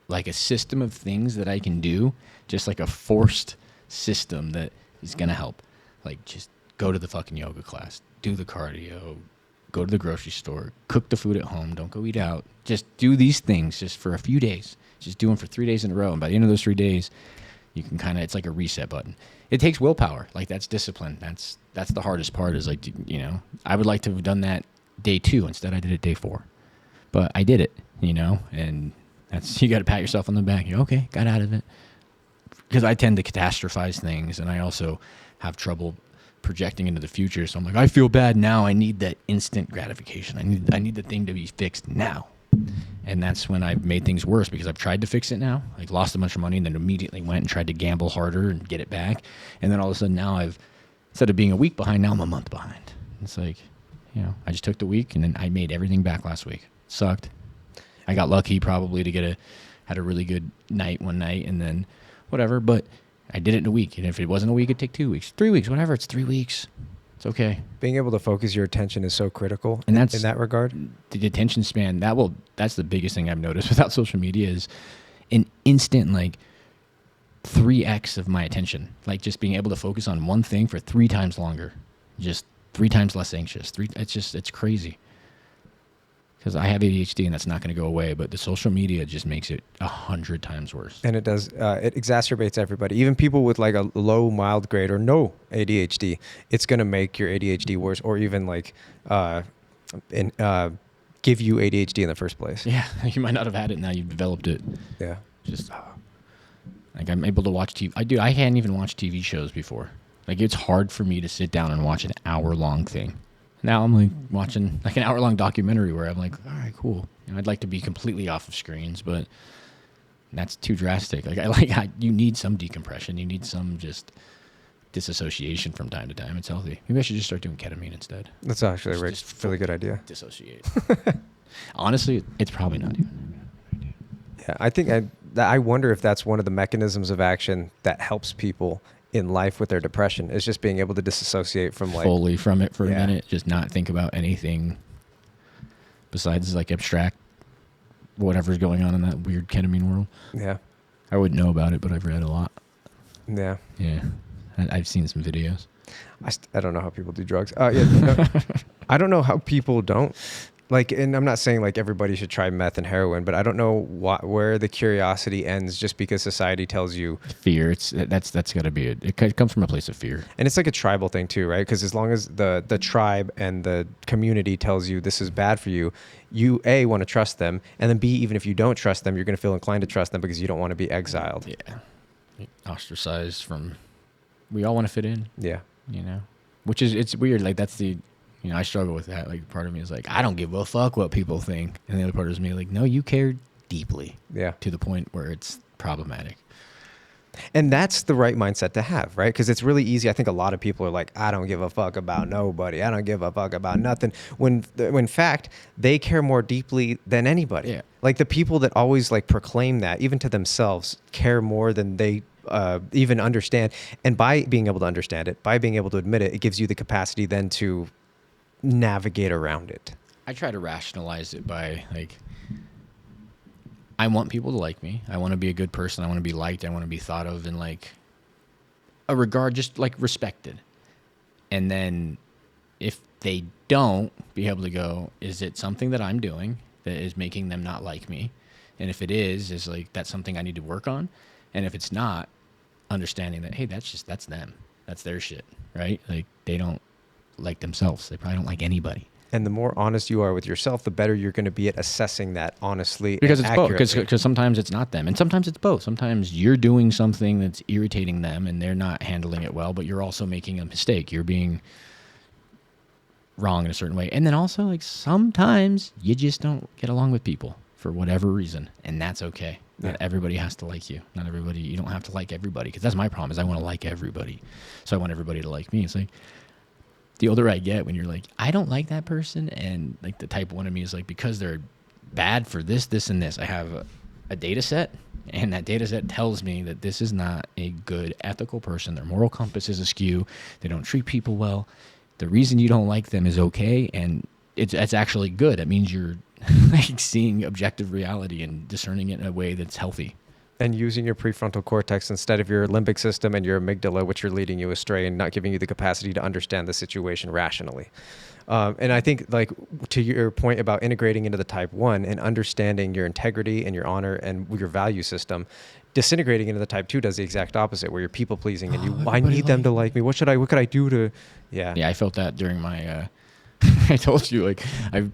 like a system of things that I can do, just like a forced system that is going to help. Like, just go to the fucking yoga class, do the cardio, go to the grocery store, cook the food at home, don't go eat out. Just do these things just for a few days. Just do them for 3 days in a row. And by the end of those 3 days, you can kind of, it's like a reset button. It takes willpower. Like, that's discipline. That's the hardest part is, like, you know, I would like to have done that day 2. Instead, I did it day 4. But I did it, you know, and that's, you got to pat yourself on the back. You're okay, got out of it. Because I tend to catastrophize things, and I also have trouble projecting into the future. So I'm like, I feel bad now. I need that instant gratification. I need the thing to be fixed now. And that's when I've made things worse, because I've tried to fix it now, like lost a bunch of money, and then immediately went and tried to gamble harder and get it back. And then all of a sudden now instead of being a week behind, now I'm a month behind. It's like, you know, I just took the week and then I made everything back last week. Sucked. I got lucky probably to had a really good night one night and then whatever, but I did it in a week. And if it wasn't a week, it'd take 2 weeks, 3 weeks, whatever. It's 3 weeks. It's okay. Being able to focus your attention is so critical, and that's in that regard. The attention span, that's the biggest thing I've noticed without social media is an instant, like, 3x of my attention. Like, just being able to focus on one thing for 3 times longer, just 3 times less anxious. It's crazy. Because I have ADHD and that's not going to go away, but the social media just makes it 100 times worse. And it does. It exacerbates everybody. Even people with like a low, mild grade or no ADHD, it's going to make your ADHD worse, or even like give you ADHD in the first place. Yeah, you might not have had it, now you've developed it. Yeah. Just like, I'm able to watch TV. I hadn't even watched TV shows before. Like, it's hard for me to sit down and watch an hour-long thing. Now I'm like watching like an hour-long documentary where I'm like, all right, cool. You know, I'd like to be completely off of screens, but that's too drastic. Like, you need some decompression. You need some just disassociation from time to time. It's healthy. Maybe I should just start doing ketamine instead. That's actually a really good idea. Dissociate. Honestly, it's probably not even a good idea. Yeah, I think I wonder if that's one of the mechanisms of action that helps people in life with their depression, is just being able to disassociate from, like, fully from it for a minute, just not think about anything besides like abstract whatever's going on in that weird ketamine world. Yeah. I wouldn't know about it, but I've read a lot. Yeah. Yeah. I've seen some videos. I don't know how people do drugs. Yeah, I don't know how people don't. Like, and I'm not saying like everybody should try meth and heroin, but I don't know where the curiosity ends just because society tells you fear. That's got to be it comes from a place of fear. And it's like a tribal thing too, right? Because as long as the tribe and the community tells you this is bad for you, you A, want to trust them, and then B, even if you don't trust them, you're going to feel inclined to trust them because you don't want to be exiled. Yeah. Ostracized from, we all want to fit in. Yeah. You know, which is, it's weird. Like, that's the, you know, I struggle with that. Like, part of me is like, I don't give a fuck what people think. And the other part is me like, no, you care deeply. Yeah. To the point where it's problematic. And that's the right mindset to have, right? Because it's really easy. I think a lot of people are like, I don't give a fuck about nobody. I don't give a fuck about nothing. When in fact, they care more deeply than anybody. Yeah. Like, the people that always like proclaim that, even to themselves, care more than they even understand. And by being able to understand it, by being able to admit it, it gives you the capacity then to navigate around it. I try to rationalize it by, like, I want people to like me. I want to be a good person. I want to be liked. I want to be thought of in, like, a regard, just like respected. And then if they don't, be able to go, is it something that I'm doing that is making them not like me? And if it is like, that's something I need to work on. And if it's not, understanding that, hey, that's them. That's their shit, right? Like, they don't like themselves. They probably don't like anybody. And the more honest you are with yourself, the better you're going to be at assessing that honestly. Because and it's both. Because sometimes it's not them, and sometimes it's both. Sometimes you're doing something that's irritating them, and they're not handling it well, but you're also making a mistake. You're being wrong in a certain way, and then also, like, sometimes you just don't get along with people for whatever reason, and that's okay. Yeah. Not everybody has to like you. Not everybody. You don't have to like everybody. Because that's my problem. Is I want to like everybody, so I want everybody to like me. It's like, the older I get, when you're like, I don't like that person, and like the type 1 of me is like, because they're bad for this, this, and this. I have a data set, and that data set tells me that this is not a good ethical person. Their moral compass is askew. They don't treat people well. The reason you don't like them is okay, and it's actually good. It means you're like seeing objective reality and discerning it in a way that's healthy. And using your prefrontal cortex instead of your limbic system and your amygdala, which are leading you astray and not giving you the capacity to understand the situation rationally. And I think, like, to your point about integrating into the type 1 and understanding your integrity and your honor and your value system, disintegrating into the type 2 does the exact opposite, where you're people pleasing and I need them to like me. What could I do to, Yeah, I felt that during my, I told you, like, I'm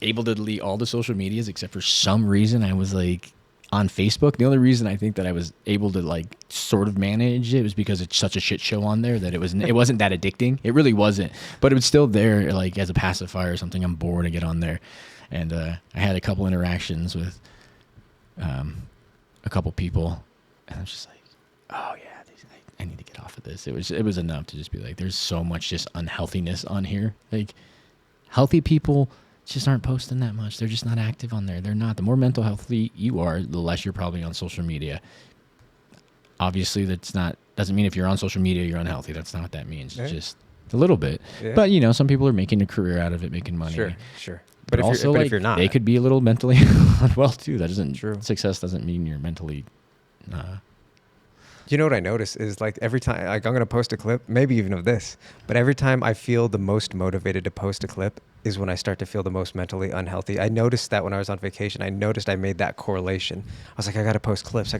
able to delete all the social medias except for some reason I was like on Facebook. The only reason I think that I was able to like sort of manage it was because it's such a shit show on there that it wasn't that addicting. It really wasn't, but it was still there like as a pacifier or something. I'm bored to get on there. And I had a couple interactions with a couple people, and I was just like, oh yeah, I need to get off of this. It was enough to just be like, there's so much just unhealthiness on here. Like, healthy people just aren't posting that much. They're just not active on there. They're not. The more mental healthy you are, the less you're probably on social media. Obviously, doesn't mean if you're on social media you're unhealthy. That's not what that means. Yeah. Just a little bit. Yeah. But some people are making a career out of it, making money. Sure. But also, if you're not, they could be a little mentally unwell too. That isn't true. Success doesn't mean you're mentally. You know what I notice is, like, every time, like, I'm going to post a clip, maybe even of this, but every time I feel the most motivated to post a clip is when I start to feel the most mentally unhealthy. I noticed that when I was on vacation. I noticed I made that correlation. I was like, I got to post clips.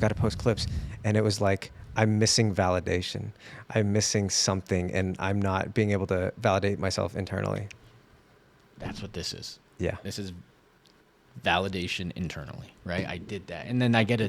And it was like, I'm missing validation. I'm missing something, and I'm not being able to validate myself internally. That's what this is. Yeah. This is validation internally, right? I did that. And then I get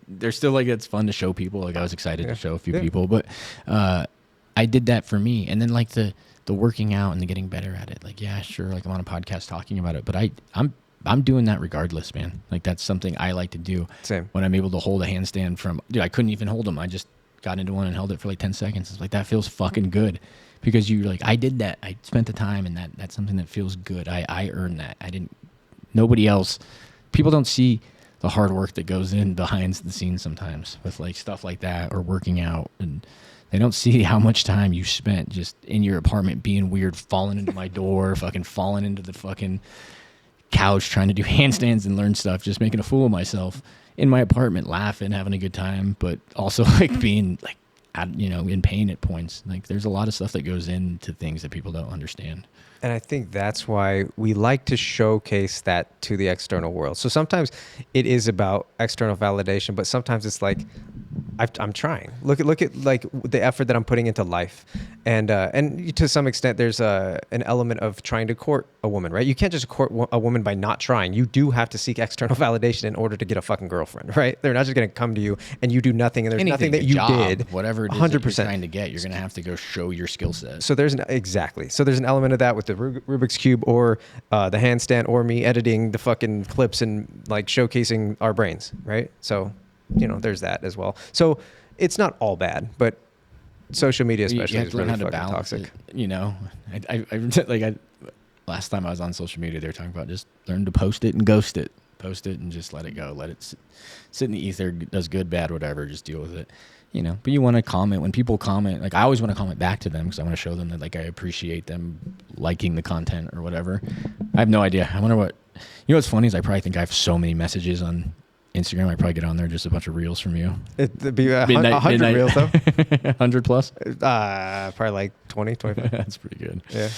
there's still, like, it's fun to show people. Like, I was excited to show a few people, but I did that for me. And then, like, the working out and the getting better at it. Like, yeah, sure, like, I'm on a podcast talking about it, but I'm doing that regardless, man. Like, that's something I like to do. Same. When I'm able to hold a handstand dude, I couldn't even hold them. I just got into one and held it for like 10 seconds. It's like, that feels fucking good, because you're like, I did that. I spent the time, and that's something that feels good. I earned that. Nobody else, people don't see the hard work that goes in behind the scenes sometimes with, like, stuff like that or working out, and they don't see how much time you spent just in your apartment being weird, falling into my door, fucking falling into the fucking couch, trying to do handstands and learn stuff, just making a fool of myself in my apartment, laughing, having a good time, but also, like, being, like, in pain at points. Like, there's a lot of stuff that goes into things that people don't understand. And I think that's why we like to showcase that to the external world. So sometimes it is about external validation, but sometimes it's like, I'm trying. Look at like the effort that I'm putting into life, and to some extent, there's an element of trying to court a woman, right? You can't just court a woman by not trying. You do have to seek external validation in order to get a fucking girlfriend, right? They're not just going to come to you and you do nothing, and there's nothing that you did. Whatever it is 100%. That you're trying to get, you're going to have to go show your skill set. So there's an element of that with the Rubik's Cube, or the handstand, or me editing the fucking clips and, like, showcasing our brains, right? So, there's that as well. So it's not all bad, but social media especially is really fucking toxic. Last time I was on social media, they were talking about just learn to post it and ghost it. Post it and just let it go. Let it sit in the ether. Does good, bad, whatever. Just deal with it. But you want to comment. When people comment, like, I always want to comment back to them, because I want to show them that, like, I appreciate them liking the content or whatever. I have no idea. I wonder what. What's funny is I probably think I have so many messages on Instagram. I probably get on there just a bunch of reels from you. It'd be 100 reels, though. 100 plus? Probably like 20, 25. That's pretty good. Yeah.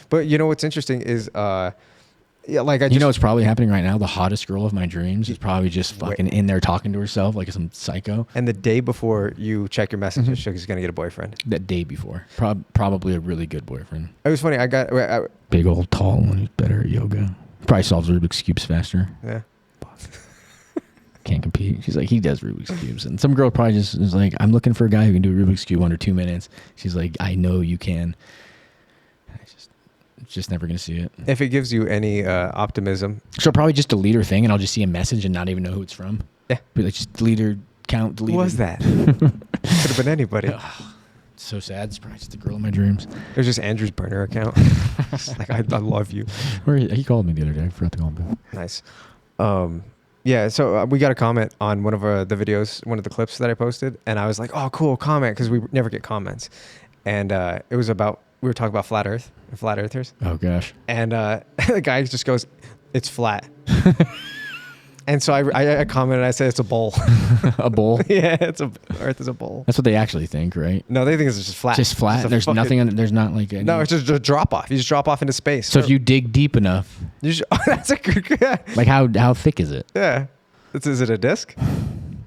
But what's interesting is, like, what's probably happening right now? The hottest girl of my dreams is probably just fucking in there talking to herself like some psycho. And the day before you check your messages, she's going to get a boyfriend. That day before. Probably a really good boyfriend. It was funny. I got... Big old tall one who's better at yoga. Probably solves Rubik's Cubes faster. Yeah. Can't compete. She's like, he does Rubik's Cubes. And some girl probably just is like, I'm looking for a guy who can do a Rubik's Cube under 2 minutes. She's like, I know you can. Just never going to see it. If it gives you any optimism. She'll probably just delete her thing, and I'll just see a message and not even know who it's from. Yeah. Be like, just delete her account, delete Who was that? Could have been anybody. It's so sad. It's probably just the girl of my dreams. It was just Andrew's burner account. Like, I love you. He called me the other day. I forgot to call him back. Nice. Yeah, so we got a comment on one of the videos, one of the clips that I posted, and I was like, oh, cool, comment, because we never get comments. And it was about, we were talking about flat earth and flat earthers. Oh, gosh. And the guy just goes, it's flat. And so I commented, I said it's a bowl. A bowl. Yeah, Earth is a bowl. That's what they actually think, right? No, they think it's just flat. Just flat. There's nothing. There's not like any. No, it's just a drop off. You just drop off into space. So if you dig deep enough, that's a good. Yeah. like how thick is it? Yeah. Is it a disc?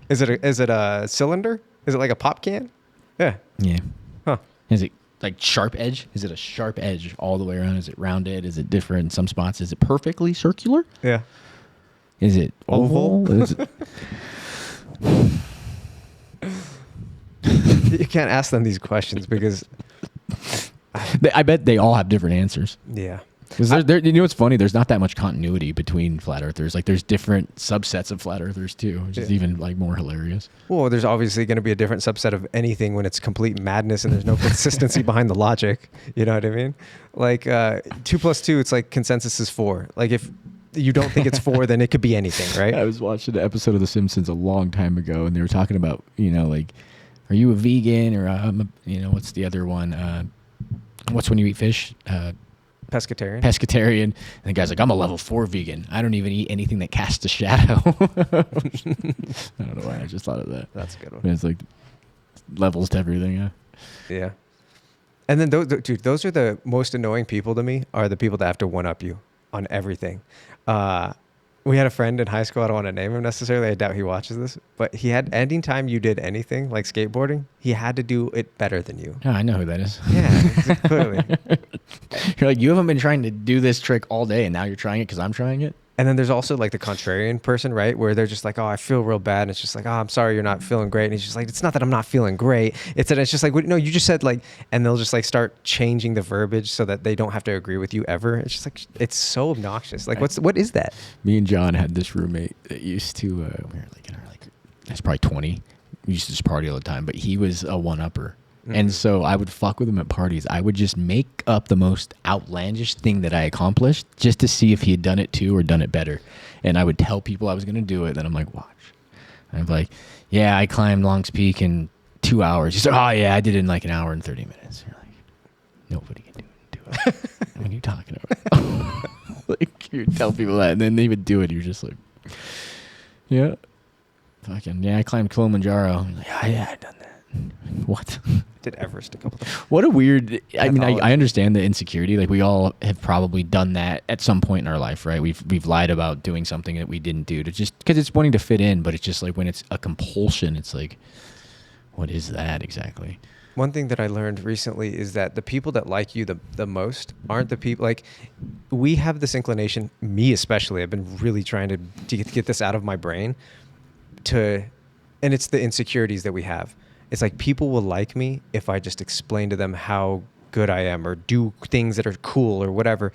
Is it a cylinder? Is it like a pop can? Yeah. Yeah. Huh. Is it like sharp edge? Is it a sharp edge all the way around? Is it rounded? Is it different in some spots? Is it perfectly circular? Yeah. Is it oval? Is it... You can't ask them these questions because I bet they all have different answers. yeah. Because you know what's funny? There's not that much continuity between flat earthers. Like there's different subsets of flat earthers too, which is even like more hilarious. Well, there's obviously going to be a different subset of anything when it's complete madness and there's no consistency behind the logic. You know what I mean? Like 2 + 2, it's like consensus is 4. Like if you don't think it's 4, then it could be anything, right? I was watching an episode of The Simpsons a long time ago, and they were talking about, like, are you a vegan or what's the other one? What's when you eat fish? Pescatarian. Pescatarian. And the guy's like, I'm a level 4 vegan. I don't even eat anything that casts a shadow. I don't know why I just thought of that. That's a good one. But it's like levels to everything. Yeah. Yeah. And then those are the most annoying people to me, are the people that have to one up you on everything. We had a friend in high school. I don't want to name him necessarily. I doubt he watches this, but he had, anytime you did anything like skateboarding, he had to do it better than you. Oh, I know who that is. Yeah, clearly. You're like, you haven't been trying to do this trick all day, and now you're trying it because I'm trying it. And then there's also like the contrarian person, right? Where they're just like, oh, I feel real bad. And it's just like, oh, I'm sorry you're not feeling great. And he's just like, it's not that I'm not feeling great. It's that it's just like, no, you just said like, and they'll just like start changing the verbiage so that they don't have to agree with you ever. It's just like, it's so obnoxious. Like, what is that? Me and John had this roommate that used to, we were like in our that's probably 20. We used to just party all the time, but he was a one-upper. Mm-hmm. And so I would fuck with him at parties. I would just make up the most outlandish thing that I accomplished just to see if he had done it too or done it better. And I would tell people I was going to do it. Then I'm like, watch. And I'm like, yeah, I climbed Long's Peak in 2 hours. He's like, oh yeah, I did it in like an hour and 30 minutes. You're like, nobody can do it. What are you talking about? Like, you tell people that and then they would do it. You're just like, yeah. Fucking, yeah, I climbed Kilimanjaro. I'm like, yeah, I done that. What? Did Everest a couple times. What a weird, I mean, I understand the insecurity. Like, we all have probably done that at some point in our life, right? We've lied about doing something that we didn't do to just, because it's wanting to fit in, but it's just like when it's a compulsion, it's like, what is that exactly? One thing that I learned recently is that the people that like you the most aren't the people, like, we have this inclination, me especially, I've been really trying to get this out of my brain, and it's the insecurities that we have. It's like people will like me if I just explain to them how good I am or do things that are cool or whatever.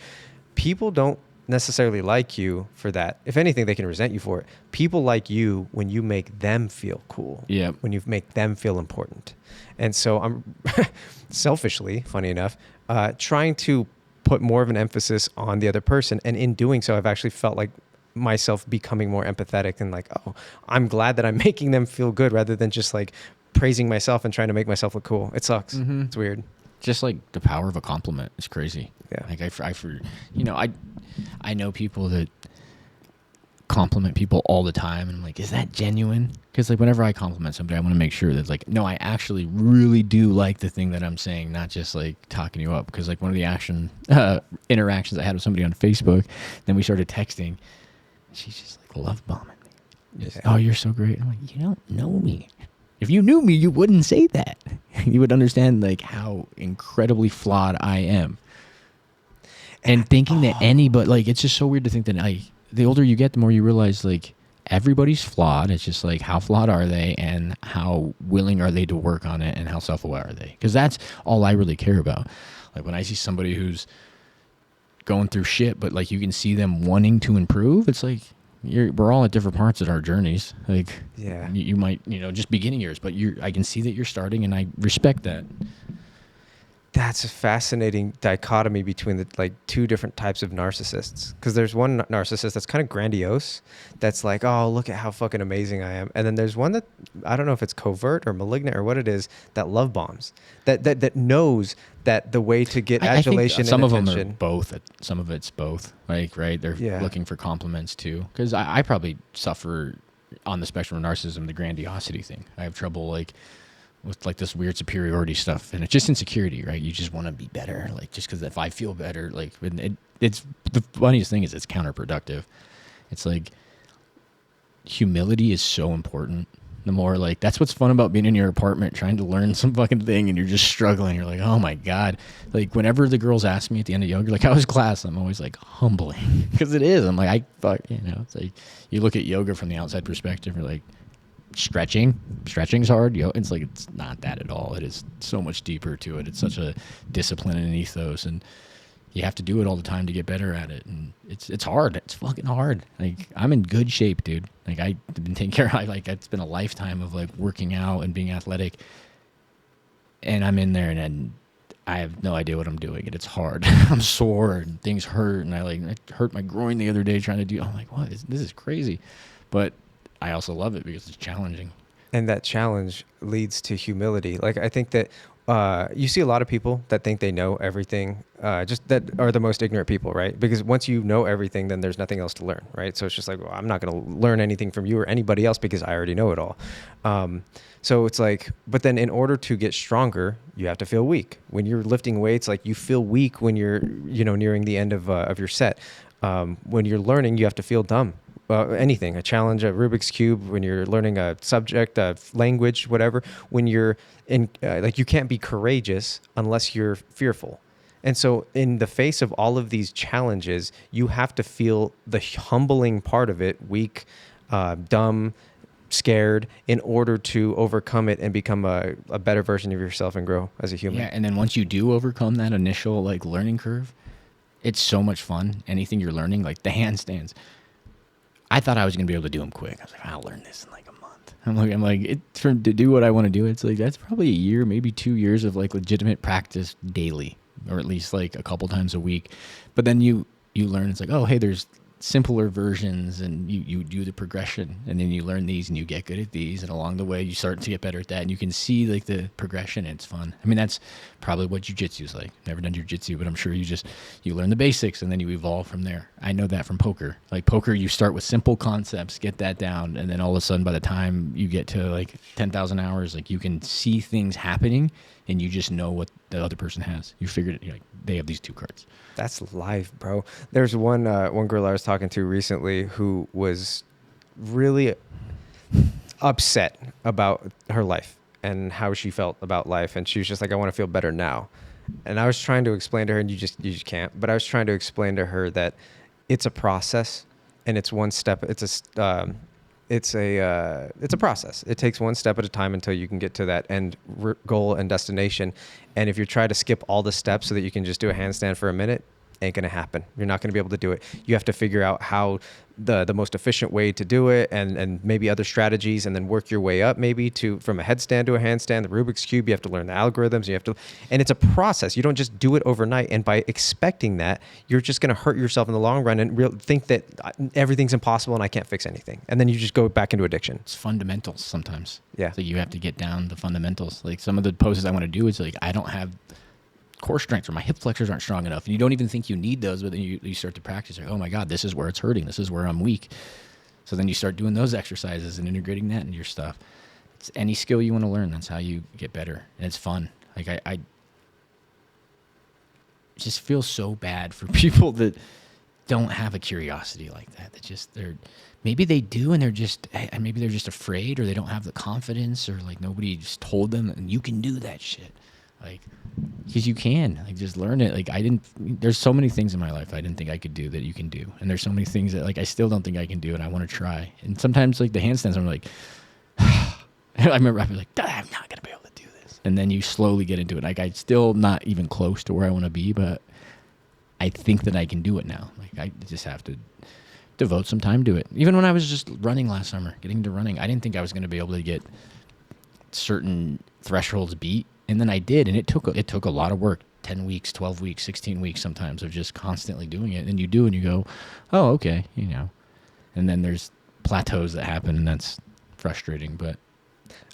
People don't necessarily like you for that. If anything, they can resent you for it. People like you when you make them feel cool. Yeah. When you make them feel important. And so I'm selfishly, funny enough, trying to put more of an emphasis on the other person. And in doing so, I've actually felt like myself becoming more empathetic and like, oh, I'm glad that I'm making them feel good rather than just like praising myself and trying to make myself look cool. It sucks. Mm-hmm. It's weird. Just like the power of a compliment is crazy. Yeah. Like I know people that compliment people all the time, and I'm like, is that genuine? Because like whenever I compliment somebody, I want to make sure that like, no, I actually really do like the thing that I'm saying, not just like talking you up. Because like one of the interactions I had with somebody on Facebook, then we started texting. She's just like love bombing me. Just, oh, you're so great. I'm like, you don't know me. If you knew me, you wouldn't say that. You would understand like how incredibly flawed I am. And thinking that anybody, like, it's just so weird to think that like the older you get, the more you realize like everybody's flawed. It's just like, how flawed are they and how willing are they to work on it and how self-aware are they? Because that's all I really care about. Like when I see somebody who's going through shit, but like you can see them wanting to improve, it's like we're all at different parts of our journeys. Like, yeah, you might, just beginning yours, but I can see that you're starting, and I respect that. That's a fascinating dichotomy between the like two different types of narcissists. Because there's one narcissist that's kind of grandiose, that's like, oh, look at how fucking amazing I am. And then there's one that I don't know if it's covert or malignant or what it is, that love bombs, that knows that the way to get I think adulation some and of them attention. are both. Some of it's both. Like, right? They're Yeah. looking for compliments too. Because I probably suffer on the spectrum of narcissism, the grandiosity thing. I have trouble like with like this weird superiority stuff, and it's just insecurity, right? You just want to be better, like just because if I feel better, like it's the funniest thing is it's counterproductive. It's like humility is so important. The more like that's what's fun about being in your apartment trying to learn some fucking thing and you're just struggling. You're like, oh my god! Like whenever the girls ask me at the end of yoga, like how was class, I'm always like humbling because it is. I'm like it's like you look at yoga from the outside perspective, you're like. Stretching's hard. It's like it's not that at all. It is so much deeper to it. It's such a discipline and an ethos, and you have to do it all the time to get better at it. And it's hard. It's fucking hard. Like I'm in good shape, dude. Like I've been taking care of. Like it's been a lifetime of like working out and being athletic, and I'm in there and I have no idea what I'm doing, and it's hard. I'm sore and things hurt, and I hurt my groin the other day trying to do. I'm like, what? This is crazy, but. I also love it because it's challenging. And that challenge leads to humility. Like I think that you see a lot of people that think they know everything, just that are the most ignorant people, right? Because once you know everything, then there's nothing else to learn, right? So it's just like, well, I'm not going to learn anything from you or anybody else because I already know it all. So it's like, but then in order to get stronger, you have to feel weak. When you're lifting weights, like you feel weak when you're, nearing the end of your set. When you're learning, you have to feel dumb. Anything, a challenge, a Rubik's Cube, when you're learning a subject, a language, whatever, when you're in, you can't be courageous unless you're fearful. And so in the face of all of these challenges, you have to feel the humbling part of it, weak, dumb, scared, in order to overcome it and become a better version of yourself and grow as a human. Yeah, and then once you do overcome that initial like learning curve, it's so much fun. Anything you're learning, like the handstands. I thought I was gonna be able to do them quick. I was like, I'll learn this in like a month. I'm like, to do what I want to do. It's like that's probably a year, maybe 2 years of like legitimate practice daily, or at least like a couple times a week. But then you learn. It's like, oh, hey, there's simpler versions, and you do the progression, and then you learn these, and you get good at these, and along the way you start to get better at that, and you can see like the progression, and it's fun. I mean, that's probably what jiu-jitsu is like. Never done jiu-jitsu, but I'm sure you learn the basics, and then you evolve from there. I know that from poker. Like poker, you start with simple concepts, get that down, and then all of a sudden by the time you get to like 10,000 hours, like you can see things happening, and you just know what the other person has. You figured it. You're like, they have these 2 cards. That's life, bro. There's one girl I was talking to recently who was really upset about her life and how she felt about life, and she was just like, I want to feel better now. And I was trying to explain to her, and you just can't. But I was trying to explain to her that it's a process, and it's one step. It's a process. It takes one step at a time until you can get to that end goal and destination. And if you try to skip all the steps so that you can just do a handstand for a minute, ain't gonna happen. You're not gonna be able to do it. You have to figure out how the most efficient way to do it, and maybe other strategies, and then work your way up maybe from a headstand to a handstand. The Rubik's Cube, you have to learn the algorithms. And it's a process. You don't just do it overnight. And by expecting that, you're just gonna hurt yourself in the long run and think that everything's impossible and I can't fix anything. And then you just go back into addiction. It's fundamentals sometimes. Yeah. So you have to get down the fundamentals. Like some of the poses I want to do is like I don't have core strength, or my hip flexors aren't strong enough, and you don't even think you need those, but then you start to practice, like, oh my god, this is where it's hurting, this is where I'm weak. So then you start doing those exercises and integrating that into your stuff. It's any skill you want to learn, that's how you get better, and it's fun. Like I just feel so bad for people that don't have a curiosity like that maybe they do, and maybe they're just afraid, or they don't have the confidence, or like nobody just told them, and you can do that shit. Like, because you can, like, just learn it. Like, there's so many things in my life I didn't think I could do that you can do. And there's so many things that, like, I still don't think I can do, and I want to try. And sometimes, like, the handstands, I'm like, I remember I'd be like, I'm not going to be able to do this. And then you slowly get into it. Like, I'm still not even close to where I want to be, but I think that I can do it now. Like, I just have to devote some time to it. Even when I was just running last summer, getting into running, I didn't think I was going to be able to get certain thresholds beat. And then I did, and it took a lot of work 10 weeks, 12 weeks, 16 weeks sometimes of just constantly doing it. And you do, and you go, oh, okay, And then there's plateaus that happen, and that's frustrating. But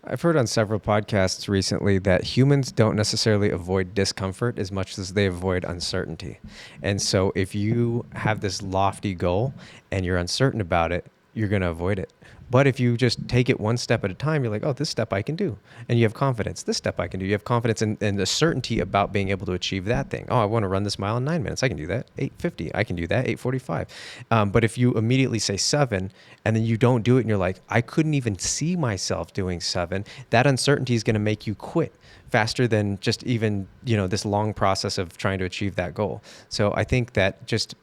I've heard on several podcasts recently that humans don't necessarily avoid discomfort as much as they avoid uncertainty. And so if you have this lofty goal and you're uncertain about it, you're going to avoid it. But if you just take it one step at a time, you're like, oh, this step I can do. And you have confidence. This step I can do. You have confidence and the certainty about being able to achieve that thing. Oh, I want to run this mile in 9 minutes. I can do that. 8:50. I can do that. 8:45. But if you immediately say 7 and then you don't do it and you're like, I couldn't even see myself doing 7, that uncertainty is going to make you quit faster than just even, this long process of trying to achieve that goal. So I think that just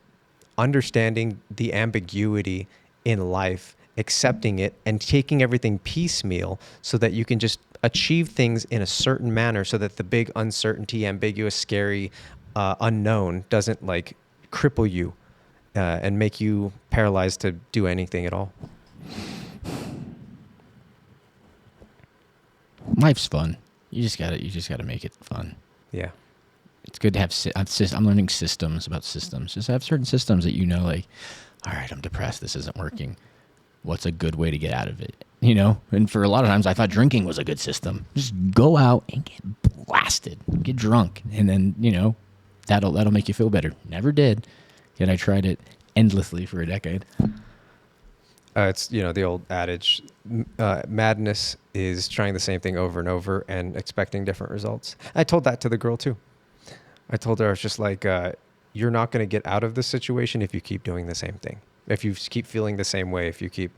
understanding the ambiguity in life, accepting it and taking everything piecemeal so that you can just achieve things in a certain manner so that the big uncertainty, ambiguous, scary, unknown doesn't like cripple you and make you paralyzed to do anything at all. Life's fun. You just gotta make it fun. Yeah. It's good to have, I'm learning about systems. Just have certain systems that like, all right, I'm depressed. This isn't working. What's a good way to get out of it? And for a lot of times I thought drinking was a good system. Just go out and get blasted, get drunk. And then, that'll make you feel better. Never did. Yet I tried it endlessly for a decade. It's, the old adage, madness is trying the same thing over and over and expecting different results. I told that to the girl too. I told her, I was just like, you're not going to get out of this situation if you keep doing the same thing. If you keep feeling the same way, if you keep,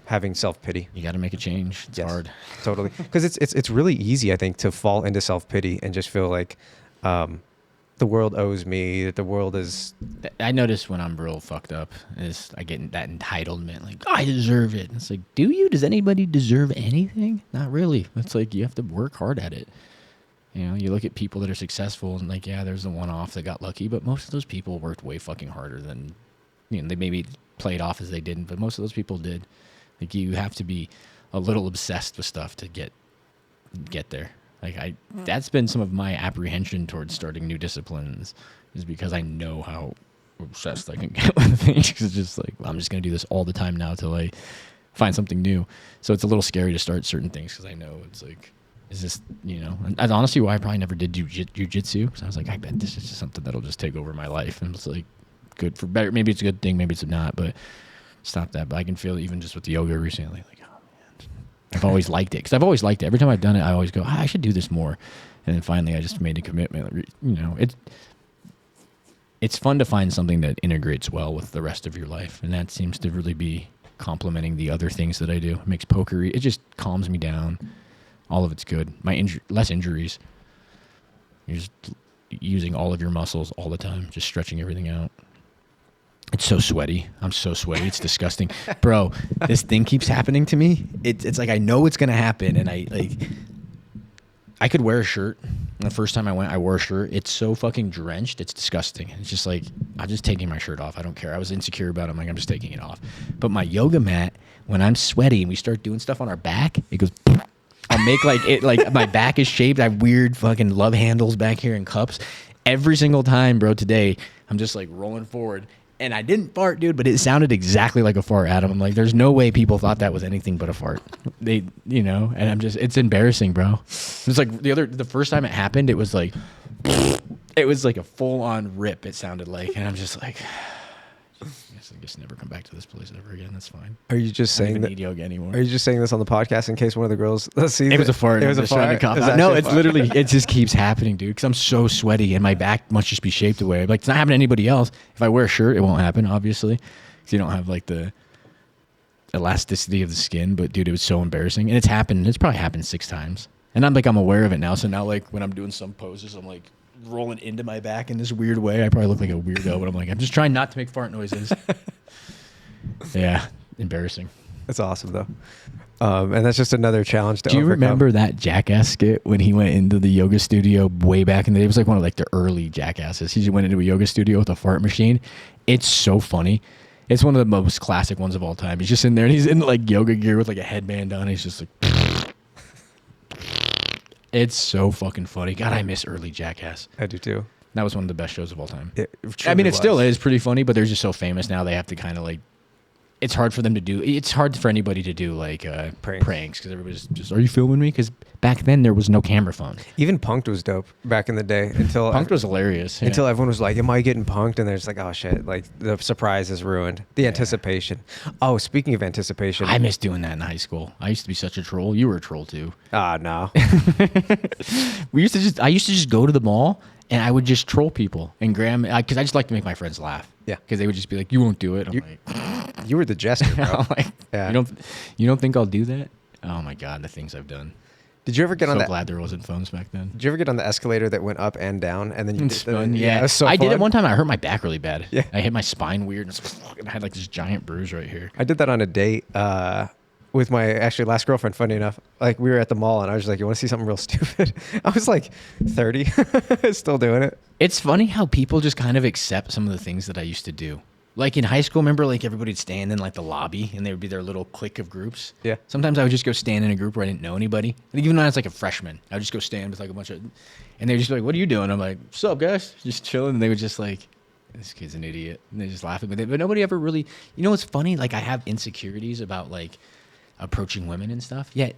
having self-pity. You got to make a change. It's hard. Totally. Because it's really easy, I think, to fall into self-pity and just feel like the world owes me, that the world is... I notice when I'm real fucked up is I get that entitlement, like, I deserve it. And it's like, do you? Does anybody deserve anything? Not really. It's like you have to work hard at it. You look at people that are successful and like, yeah, there's the one-off that got lucky, but most of those people worked way fucking harder than... they maybe played off as they didn't, but most of those people did. Like, you have to be a little obsessed with stuff to get there. Like, that's been some of my apprehension towards starting new disciplines, is because I know how obsessed I can get with things. It's just like, well, I'm just going to do this all the time now till I find something new. So it's a little scary to start certain things because I know it's like, is this, and that's honestly why I probably never did jujitsu, because I was like, I bet this is just something that'll just take over my life. And it's like, good for better. Maybe it's a good thing, maybe it's not, but stop that. But I can feel it even just with the yoga recently, like, oh man, I've always liked it, because I've always liked it. Every time I've done it, I always go, I should do this more. And then finally I just made a commitment. It's fun to find something that integrates well with the rest of your life, and that seems to really be complementing the other things that I do. It makes poker, it just calms me down. All of it's good. Less injuries. You're just using all of your muscles all the time, just stretching everything out. It's so sweaty. I'm so sweaty. It's disgusting. Bro, this thing keeps happening to me. It's like I know it's going to happen, and I could wear a shirt. The first time I went, I wore a shirt. It's so fucking drenched. It's disgusting. It's just like, I'm just taking my shirt off. I don't care. I was insecure about it. I'm like, I'm just taking it off. But my yoga mat, when I'm sweaty and we start doing stuff on our back, it goes... I'll make like my back is shaped. I have weird fucking love handles back here and cups. Every single time, bro, today, I'm just like rolling forward. And I didn't fart, dude, but it sounded exactly like a fart, Adam. I'm like, there's no way people thought that was anything but a fart. And I'm just, it's embarrassing, bro. It's like the first time it happened, it was like a full on rip, it sounded like. And I'm just like, I guess never come back to this place ever again. That's fine. Are you just saying that? Need yoga anymore. Are you just saying this on the podcast in case one of the girls see? It was a fart. It was a fart. No, it's literally, it just keeps happening, dude. Because I'm so sweaty and my back must just be shaped away. Like, it's not happening to anybody else. If I wear a shirt, it won't happen, obviously, because you don't have like the elasticity of the skin. But dude, it was so embarrassing, and it's happened. It's probably happened 6 times, and I'm aware of it now. So now, like, when I'm doing some poses, I'm like rolling into my back in this weird way. I probably look like a weirdo, but I'm just trying not to make fart noises. Yeah, embarrassing. That's awesome though. And that's just another challenge to overcome. Do you remember that Jackass skit when he went into the yoga studio way back in the day? It was like one of like the early Jackasses. He just went into a yoga studio with a fart machine. It's so funny. It's one of the most classic ones of all time. He's just in there and he's in like yoga gear with like a headband on. He's just like, It's so fucking funny. God, I miss early Jackass. I do too. That was one of the best shows of all time. It I mean, truly it still was. is pretty funny, but they're just so famous now. They have to kind of like. It's hard for them to do. It's hard for anybody to do like pranks because everybody's just, "Are you filming me?" Because back then there was no camera phone. Even Punked was dope back in the day until Punked was hilarious. Yeah. until everyone was like, "Am I getting punked?" And they're just like, "Oh shit!" Like the surprise is ruined. The anticipation. Oh, speaking of anticipation, I miss doing that in high school. I used to be such a troll. You were a troll too. no. I used to just go to the mall and I would just troll people and Graham because I just like to make my friends laugh. Yeah. Because they would just be like, "You won't do it." I'm like, You were the jester, bro. I'm like, Yeah. you don't think I'll do that? Oh my god, the things I've done. Did you ever get on So that? glad there wasn't phones back then. Did you ever get on the escalator that went up and down, and then you It's did fun, it yeah. was so I did it fun. one time. I hurt my back really bad. Yeah. I hit my spine weird. And I had like this giant bruise right here. I did that on a date with my actually last girlfriend. Funny enough, like we were at the mall, and I was just like, "You want to see something real stupid?" I was like 30, still doing it. It's funny how people just kind of accept some of the things that I used to do. Like in high school, remember like everybody'd stand in like the lobby and there would be their little clique of groups. Yeah. Sometimes I would just go stand in a group where I didn't know anybody. And even when I was like a freshman, I would just go stand with like a bunch of, and they'd just be like, "What are you doing?" I'm like, "What's up, guys?" Just chilling. And they would just like, "This kid's an idiot." And they're just laughing with it. But nobody ever really, you know what's funny? Like I have insecurities about like approaching women and stuff. Yet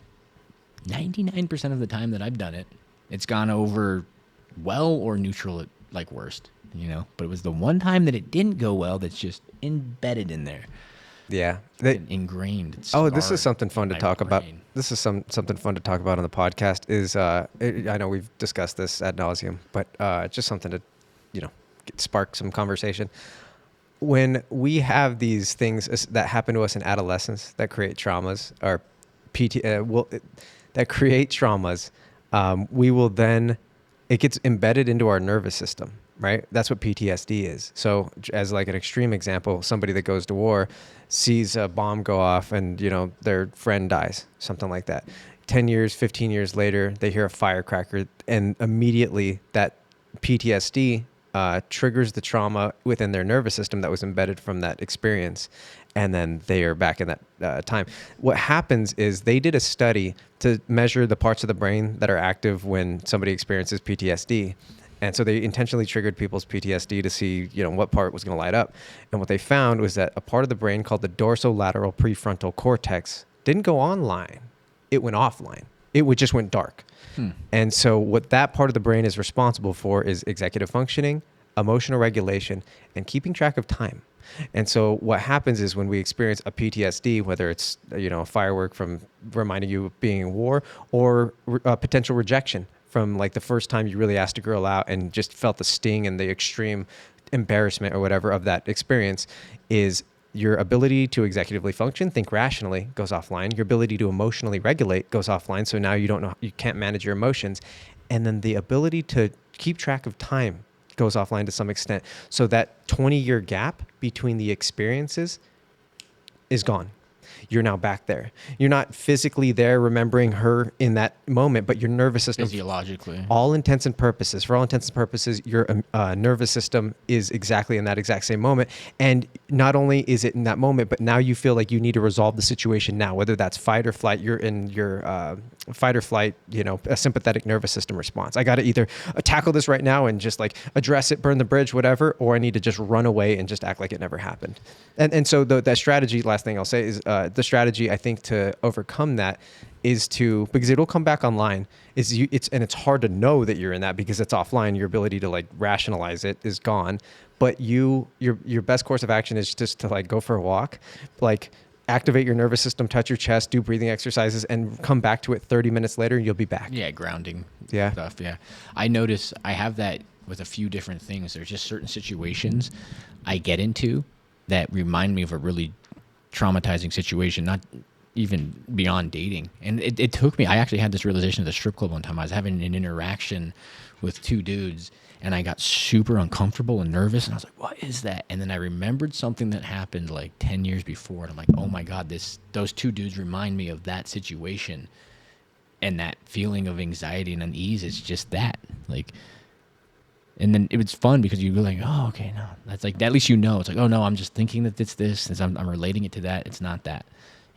99% of the time that I've done it, it's gone over well or neutral at like worst. You know, but it was the one time that it didn't go well that's just embedded in there, Yeah. ingrained. It's Oh, this is scarred something fun to in my talk about. brain. This is something fun to talk about on the podcast. Is I know we've discussed this ad nauseum, but just something to, spark some conversation. When we have these things that happen to us in adolescence that create traumas, or that create traumas, we will then it gets embedded into our nervous system. Right? That's what PTSD is. So as like an extreme example, somebody that goes to war sees a bomb go off and, their friend dies, something like that. 10 years, 15 years later, they hear a firecracker and immediately that PTSD triggers the trauma within their nervous system that was embedded from that experience. And then they are back in that time. What happens is they did a study to measure the parts of the brain that are active when somebody experiences PTSD. And so they intentionally triggered people's PTSD to see, what part was going to light up. And what they found was that a part of the brain called the dorsolateral prefrontal cortex didn't go online. It went offline. It just went dark. And so what that part of the brain is responsible for is executive functioning, emotional regulation, and keeping track of time. And so what happens is when we experience a PTSD, whether it's, a firework from reminding you of being in war or potential rejection, from like the first time you really asked a girl out and just felt the sting and the extreme embarrassment or whatever of that experience, is your ability to executively function, think rationally, goes offline. Your ability to emotionally regulate goes offline. So now you can't manage your emotions. And then the ability to keep track of time goes offline to some extent. So that 20-year gap between the experiences is gone. You're now back there. You're not physically there remembering her in that moment, but your nervous system, Physiologically. for all intents and purposes, your nervous system is exactly in that exact same moment. And not only is it in that moment, but now you feel like you need to resolve the situation now, whether that's fight or flight. You're in your fight or flight, a sympathetic nervous system response. I got to either tackle this right now and just like address it, burn the bridge, whatever, or I need to just run away and just act like it never happened. And so that strategy, last thing I'll say is the strategy I think to overcome that is because it'll come back online. It's hard to know that you're in that because it's offline. Your ability to like rationalize it is gone. But your best course of action is just to like go for a walk, like activate your nervous system, touch your chest, do breathing exercises, and come back to it 30 minutes later, and you'll be back. Yeah, grounding Yeah. stuff. Yeah. I notice I have that with a few different things. There's just certain situations I get into that remind me of a really traumatizing situation, not even beyond dating. And it took me, I actually had this realization at the strip club one time. I was having an interaction with two dudes and I got super uncomfortable and nervous and I was like, what is that? And then I remembered something that happened like 10 years before. And I'm like, oh my God, those two dudes remind me of that situation. And that feeling of anxiety and unease is just that. Like, and then it was fun because you were like, oh, okay, no. That's like, at least you know. It's like, oh, no, I'm just thinking that it's this. I'm relating it to that. It's not that.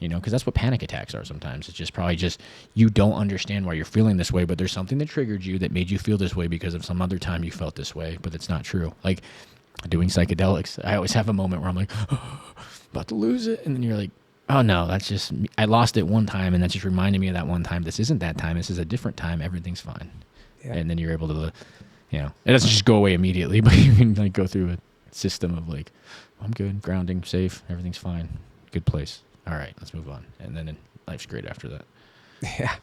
You know, because that's what panic attacks are sometimes. It's just probably just you don't understand why you're feeling this way, but there's something that triggered you that made you feel this way because of some other time you felt this way, but it's not true. Like doing psychedelics, I always have a moment where I'm like, oh, about to lose it. And then you're like, oh no, that's just, I lost it one time and that just reminded me of that one time. This isn't that time. This is a different time. Everything's fine. Yeah. And then you're able to, you know, it doesn't just go away immediately, but you can like go through a system of like, I'm good, grounding, safe, everything's fine, good place. All right, let's move on. And then life's great after that. Yeah,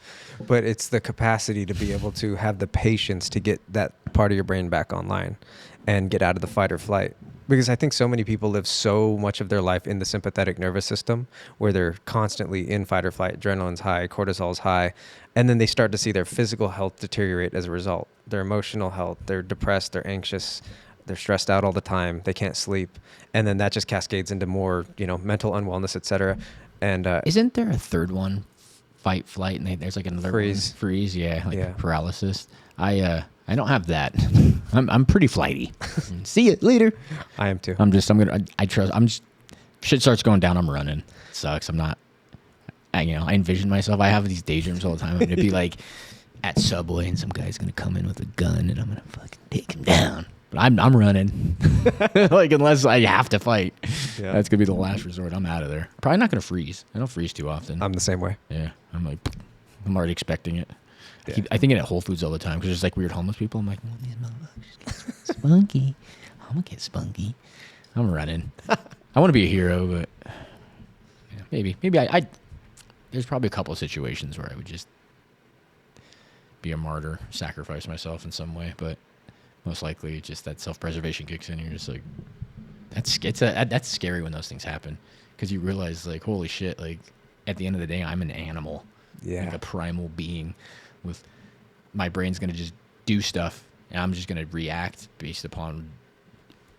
but it's the capacity to be able to have the patience to get that part of your brain back online and get out of the fight or flight. Because I think so many people live so much of their life in the sympathetic nervous system where they're constantly in fight or flight, adrenaline's high, cortisol's high, and then they start to see their physical health deteriorate as a result. Their emotional health, they're depressed, they're anxious, they're stressed out all the time, they can't sleep, and then that just cascades into more, you know, mental unwellness, etc. And isn't there a third one? Fight, flight, and there's like another freeze. One. Freeze, yeah, like paralysis. I don't have that. I'm pretty flighty. See you later. I am too. I trust. Shit starts going down. I'm running. It sucks. I envision myself. I have these daydreams all the time. I'm gonna be like at Subway, and some guy's gonna come in with a gun, and I'm gonna fucking take him down. But I'm running. Like unless I have to fight, that's gonna be the last resort. I'm out of there. Probably not gonna freeze. I don't freeze too often. I'm the same way. Yeah, I'm already expecting it. Yeah. I think it at Whole Foods all the time because there's like weird homeless people. I'm like, well, these motherfuckers get spunky. I'm gonna get spunky. I'm running. I want to be a hero, but yeah, maybe I. There's probably a couple of situations where I would just be a martyr, sacrifice myself in some way, but most likely just that self-preservation kicks in. You're just like, that's scary when those things happen because you realize like, holy shit, like at the end of the day, I'm an animal, like a primal being with my brain's going to just do stuff and I'm just going to react based upon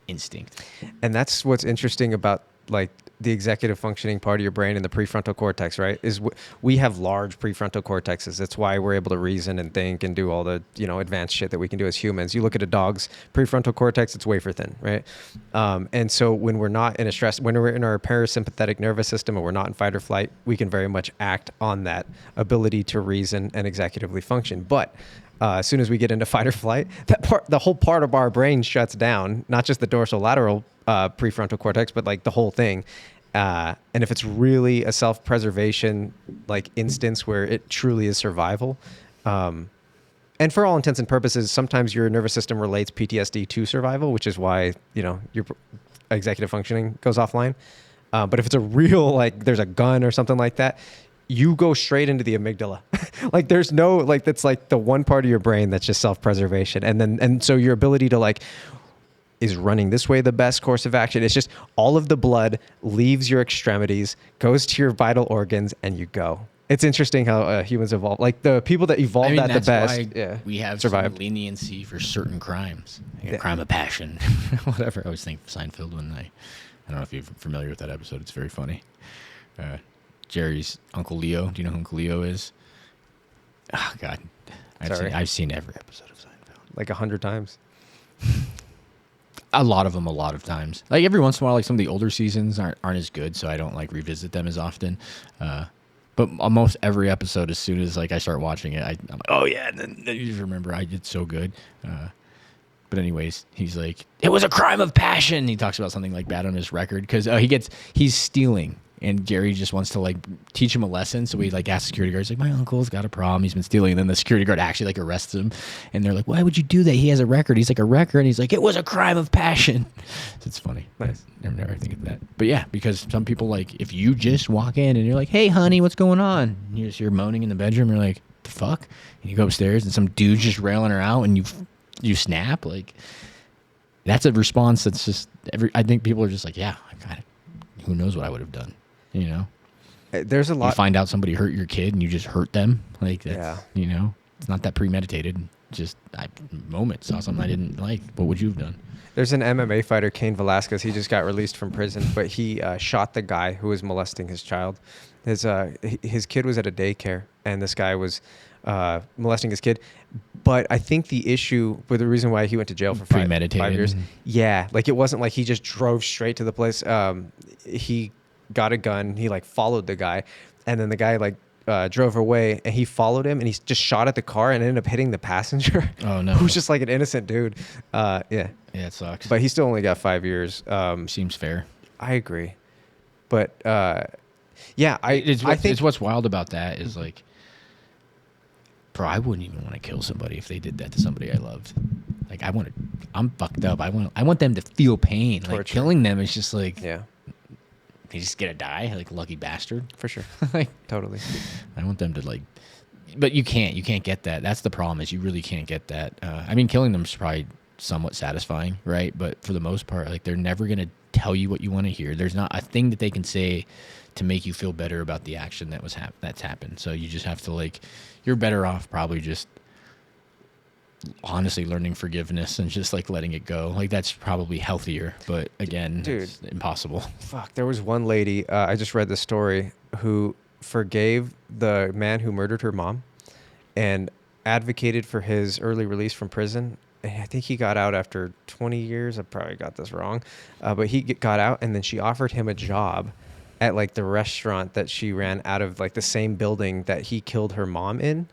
instinct. And that's what's interesting about like the executive functioning part of your brain and the prefrontal cortex, right? Is we have large prefrontal cortexes. That's why we're able to reason and think and do all the, you know, advanced shit that we can do as humans. You look at a dog's prefrontal cortex, it's wafer thin, right? And so when we're not in a stress, when we're in our parasympathetic nervous system and we're not in fight or flight, we can very much act on that ability to reason and executively function. But as soon as we get into fight or flight, the whole part of our brain shuts down, not just the dorsolateral prefrontal cortex, but like the whole thing. And if it's really a self-preservation like instance where it truly is survival, and for all intents and purposes, sometimes your nervous system relates PTSD to survival, which is why, you know, your executive functioning goes offline. But if it's a real, like there's a gun or something like that, you go straight into the amygdala. Like there's no, like, that's like the one part of your brain that's just self-preservation. And so your ability to like, is running this way the best course of action? It's just all of the blood leaves your extremities, goes to your vital organs, and you go. It's interesting how humans evolve. Like the people that evolved at the best, we have survived. Some leniency for certain crimes, like a crime of passion, whatever. I always think of Seinfeld when I don't know if you're familiar with that episode. It's very funny. Jerry's Uncle Leo. Do you know who Uncle Leo is? Oh God, I've seen every episode of Seinfeld like 100 times. A lot of them, a lot of times. Like every once in a while, like some of the older seasons aren't as good, so I don't like revisit them as often. But almost every episode, as soon as like I start watching it, I'm like, oh yeah, and then you just remember I did so good. But anyways, he's like, it was a crime of passion. He talks about something like bad on his record because he's stealing. And Jerry just wants to like teach him a lesson. So he like asks the security guard, he's like, my uncle's got a problem. He's been stealing. And then the security guard actually like arrests him. And they're like, why would you do that? He has a record. He's like, a record. And he's like, it was a crime of passion. So it's funny. Nice. Never think of that. But yeah, because some people like, if you just walk in and you're like, hey honey, what's going on? And you just hear moaning in the bedroom. You're like, the fuck? And you go upstairs and some dude's just railing her out and you snap. Like that's a response that's just I think people are just like, yeah, I got it. Who knows what I would have done? You know, there's a lot. You find out somebody hurt your kid and you just hurt them. Like, that's, you know, it's not that premeditated. Just moment saw something I didn't like. What would you have done? There's an MMA fighter, Cain Velasquez. He just got released from prison, but he shot the guy who was molesting his child. His kid was at a daycare, and this guy was molesting his kid. But I think the issue with the reason why he went to jail for 5 years, yeah, like it wasn't like he just drove straight to the place. He got a gun. He like followed the guy, and then the guy like drove away, and he followed him, and he just shot at the car and ended up hitting the passenger. Oh, no. Who's just like an innocent dude. Yeah. Yeah, it sucks. But he still only got 5 years. Seems fair. I agree. But yeah, I think it's what's wild about that is like, bro, I wouldn't even want to kill somebody if they did that to somebody I loved. Like I'm fucked up. I want them to feel pain. Torture. Like killing them is just like, yeah, they just gonna die, like lucky bastard. for sure. Like, Totally. I want them to like, but you can't get that. That's the problem, is you really can't get that. I mean, killing them is probably somewhat satisfying, right? But for the most part, like, they're never gonna tell you what you want to hear. There's not a thing that they can say to make you feel better about the action that was that's happened. So you just have to, like, you're better off probably just honestly learning forgiveness and just like letting it go. Like, that's probably healthier, but again, Dude. it's impossible. Fuck, there was one lady, I just read the story, who forgave the man who murdered her mom and advocated for his early release from prison. And I think he got out after 20 years. I probably got this wrong. But he got out, and then she offered him a job at like the restaurant that she ran out of, like the same building that he killed her mom in.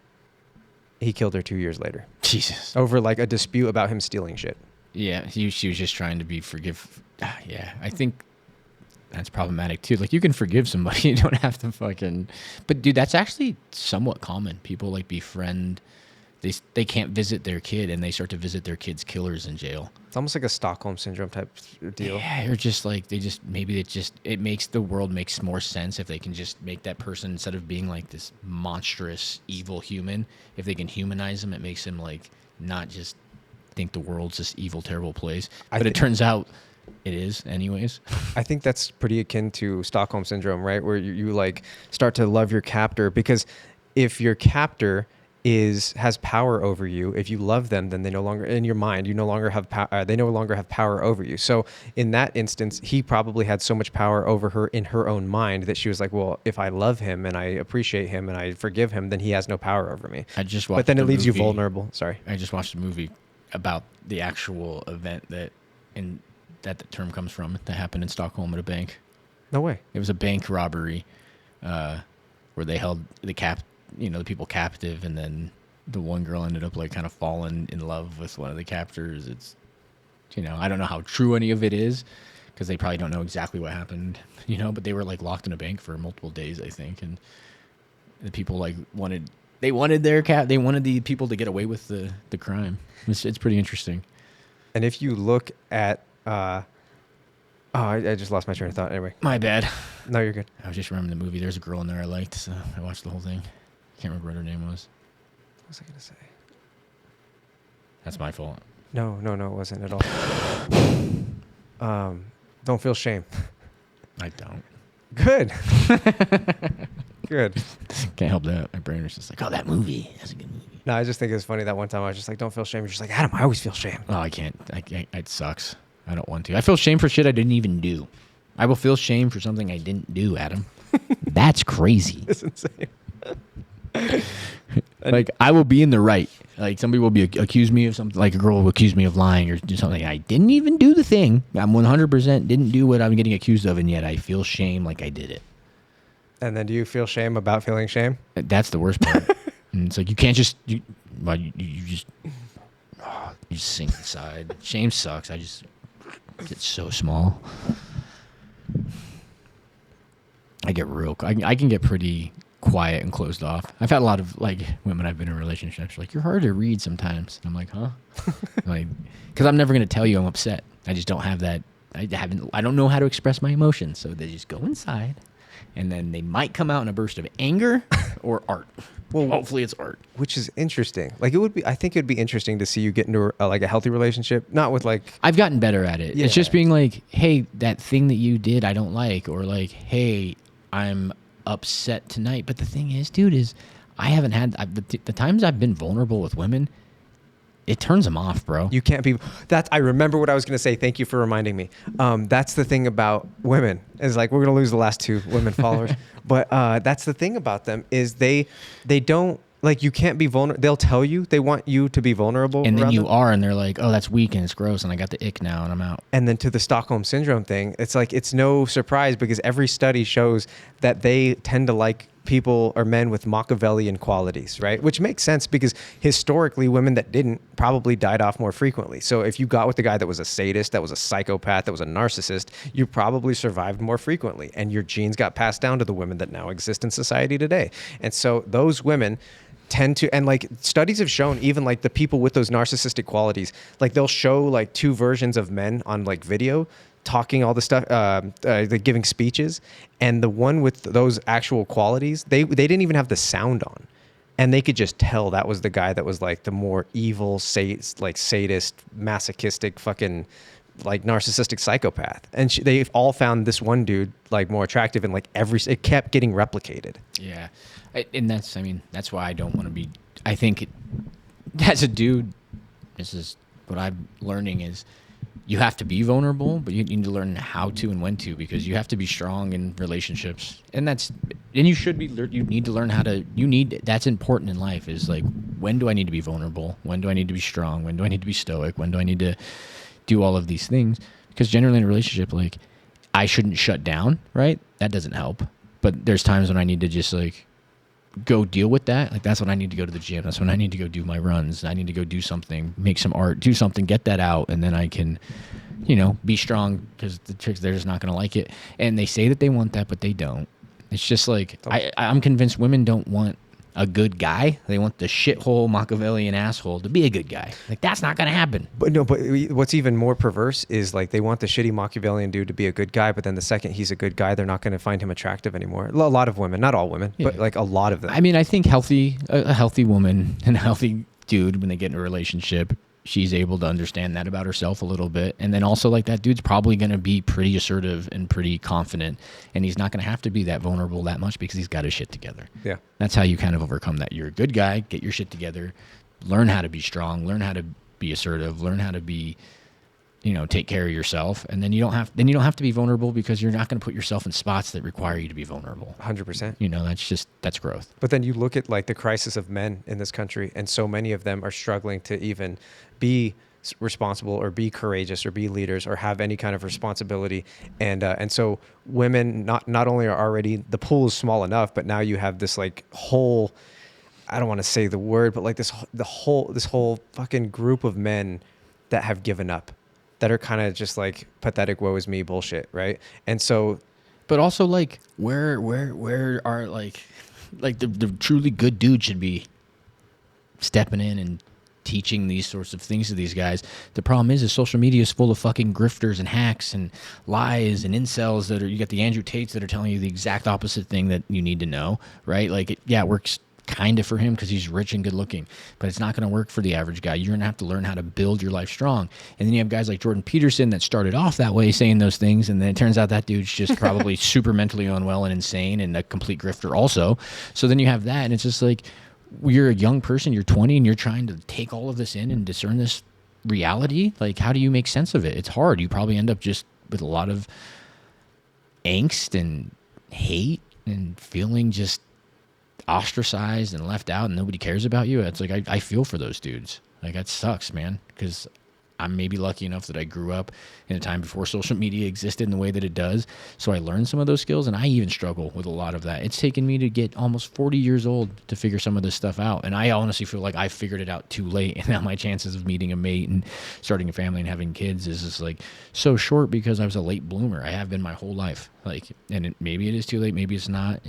He killed her 2 years later. Jesus. Over like a dispute about him stealing shit. Yeah, she was just trying to be forgive. Yeah, I think that's problematic too. Like, you can forgive somebody, you don't have to fucking. But dude, that's actually somewhat common. People like befriend. They can't visit their kid, and they start to visit their kid's killers in jail. It's almost like a Stockholm syndrome type deal. Yeah, or just like it makes the world makes more sense if they can just make that person, instead of being like this monstrous evil human, if they can humanize them, it makes them like not just think the world's this evil, terrible place. But it turns out it is anyways. I think that's pretty akin to Stockholm syndrome, right? Where you like start to love your captor, because if your captor has power over you, if you love them, then they no longer, in your mind, you no longer have they no longer have power over you. So in that instance, he probably had so much power over her in her own mind that she was like, well, if I love him and I appreciate him and I forgive him, then he has no power over me. But then it leaves you vulnerable. Sorry. I just watched a movie about the actual event that the term comes from, that happened in Stockholm at a bank. No way. It was a bank robbery where they held the people captive, and then the one girl ended up like kind of falling in love with one of the captors. It's, I don't know how true any of it is, because they probably don't know exactly what happened, but they were like locked in a bank for multiple days, I think, and the people like wanted the people to get away with the crime. It's pretty interesting. And if you look at I just lost my train of thought. Anyway, My bad. no, you're good. I was just remembering the movie. There's a girl in there I liked, so I watched the whole thing. Can't remember what her name was. What was I gonna say? That's my fault. No, it wasn't at all. Don't feel shame. I don't. Good. Good. Can't help that. My brain was just like, oh, that movie. That's a good movie. No, I just think it's funny that one time I was just like, don't feel shame. You're just like, Adam, I always feel shame. Oh, I can't. It sucks. I don't want to. I feel shame for shit I didn't even do. I will feel shame for something I didn't do, Adam. That's crazy. It's insane. Like, I will be in the right. Like, somebody will accuse me of something. Like, a girl will accuse me of lying or do something. I didn't even do the thing. I'm 100% didn't do what I'm getting accused of, and yet I feel shame like I did it. And then do you feel shame about feeling shame? That's the worst part. And it's like, you can't just you just sink inside. Shame sucks. I just get so small. I can get pretty quiet and closed off. I've had a lot of like women I've been in relationships like, you're hard to read sometimes. And I'm like, huh? Like, because I'm never gonna tell you I'm upset. I just don't have that. I don't know how to express my emotions, so they just go inside, and then they might come out in a burst of anger or art. Well, hopefully it's art. Which is interesting. Like, I think it would be interesting to see you get into like a healthy relationship, not with like. I've gotten better at it. Yeah. It's just being like, hey, that thing that you did, I don't like, or like, hey, I'm upset tonight. But the thing is, dude, I haven't had the times I've been vulnerable with women. It turns them off, bro. You can't be that. I remember what I was going to say. Thank you for reminding me. That's the thing about women is like, we're going to lose the last two women followers. But that's the thing about them is they don't like you can't be vulnerable. They'll tell you they want you to be vulnerable, And then around you them. are, and they're like, oh, that's weak and it's gross, and I got the ick now, and I'm out. And then to the Stockholm syndrome thing, it's like it's no surprise because every study shows that they tend to like people or men with Machiavellian qualities, right? Which makes sense because historically women that didn't probably died off more frequently. So if you got with the guy that was a sadist, that was a psychopath, that was a narcissist, you probably survived more frequently, and your genes got passed down to the women that now exist in society today. And so those women tend to, and like studies have shown, even like the people with those narcissistic qualities, like they'll show like two versions of men on like video talking all the stuff, like giving speeches, and the one with those actual qualities, they didn't even have the sound on, and they could just tell that was the guy that was like the more evil, like sadist, masochistic, fucking like narcissistic psychopath. And they all found this one dude like more attractive, and like it kept getting replicated. Yeah. And that's, I mean, that's why I don't want to be, I think as a dude, this is what I'm learning is you have to be vulnerable, but you need to learn how to and when to, because you have to be strong in relationships. And you should be, you need to learn how to, that's important in life, is like, when do I need to be vulnerable? When do I need to be strong? When do I need to be stoic? When do I need to do all of these things? Because generally in a relationship, like, I shouldn't shut down, right? That doesn't help. But there's times when I need to just like go deal with that. Like, that's when I need to go to the gym. That's when I need to go do my runs. I need to go do something, make some art, do something, get that out. And then I can, be strong, because the chicks, they're just not going to like it. And they say that they want that, but they don't. It's just like, I'm convinced women don't want a good guy. They want the shithole Machiavellian asshole to be a good guy. Like, that's not going to happen. But what's even more perverse is like they want the shitty Machiavellian dude to be a good guy, but then the second he's a good guy, they're not going to find him attractive anymore. A lot of women, not all women, but like a lot of them. I mean, I think a healthy woman and a healthy dude, when they get in a relationship, she's able to understand that about herself a little bit. And then also, like, that dude's probably going to be pretty assertive and pretty confident, and he's not going to have to be that vulnerable that much because he's got his shit together. Yeah. That's how you kind of overcome that. You're a good guy, get your shit together, learn how to be strong, learn how to be assertive, learn how to be, take care of yourself. And then you don't have to be vulnerable, because you're not going to put yourself in spots that require you to be vulnerable. 100%. That's growth. But then you look at like the crisis of men in this country, and so many of them are struggling to even be responsible or be courageous or be leaders or have any kind of responsibility. And so women not only are already, the pool is small enough, but now you have this like whole, I don't want to say the word, but like this whole fucking group of men that have given up, that are kind of just like pathetic, woe is me bullshit, right? And so, but also like where are like the truly good dude should be stepping in and teaching these sorts of things to these guys. The problem is social media is full of fucking grifters and hacks and lies and incels you got the Andrew Tates that are telling you the exact opposite thing that you need to know, right? Like, it works kind of for him because he's rich and good looking, but it's not going to work for the average guy. You're going to have to learn how to build your life strong. And then you have guys like Jordan Peterson that started off that way saying those things, and then it turns out that dude's just probably super mentally unwell and insane and a complete grifter also. So then you have that, and it's just like, you're a young person, you're 20, and you're trying to take all of this in and discern this reality. Like, how do you make sense of it? It's hard. You probably end up just with a lot of angst and hate and feeling just ostracized and left out, and nobody cares about you. It's like, I feel for those dudes. Like, that sucks, man, because I'm maybe lucky enough that I grew up in a time before social media existed in the way that it does. So I learned some of those skills, and I even struggle with a lot of that. It's taken me to get almost 40 years old to figure some of this stuff out. And I honestly feel like I figured it out too late. And now my chances of meeting a mate and starting a family and having kids is just like so short, because I was a late bloomer. I have been my whole life. Like, and maybe it is too late. Maybe it's not,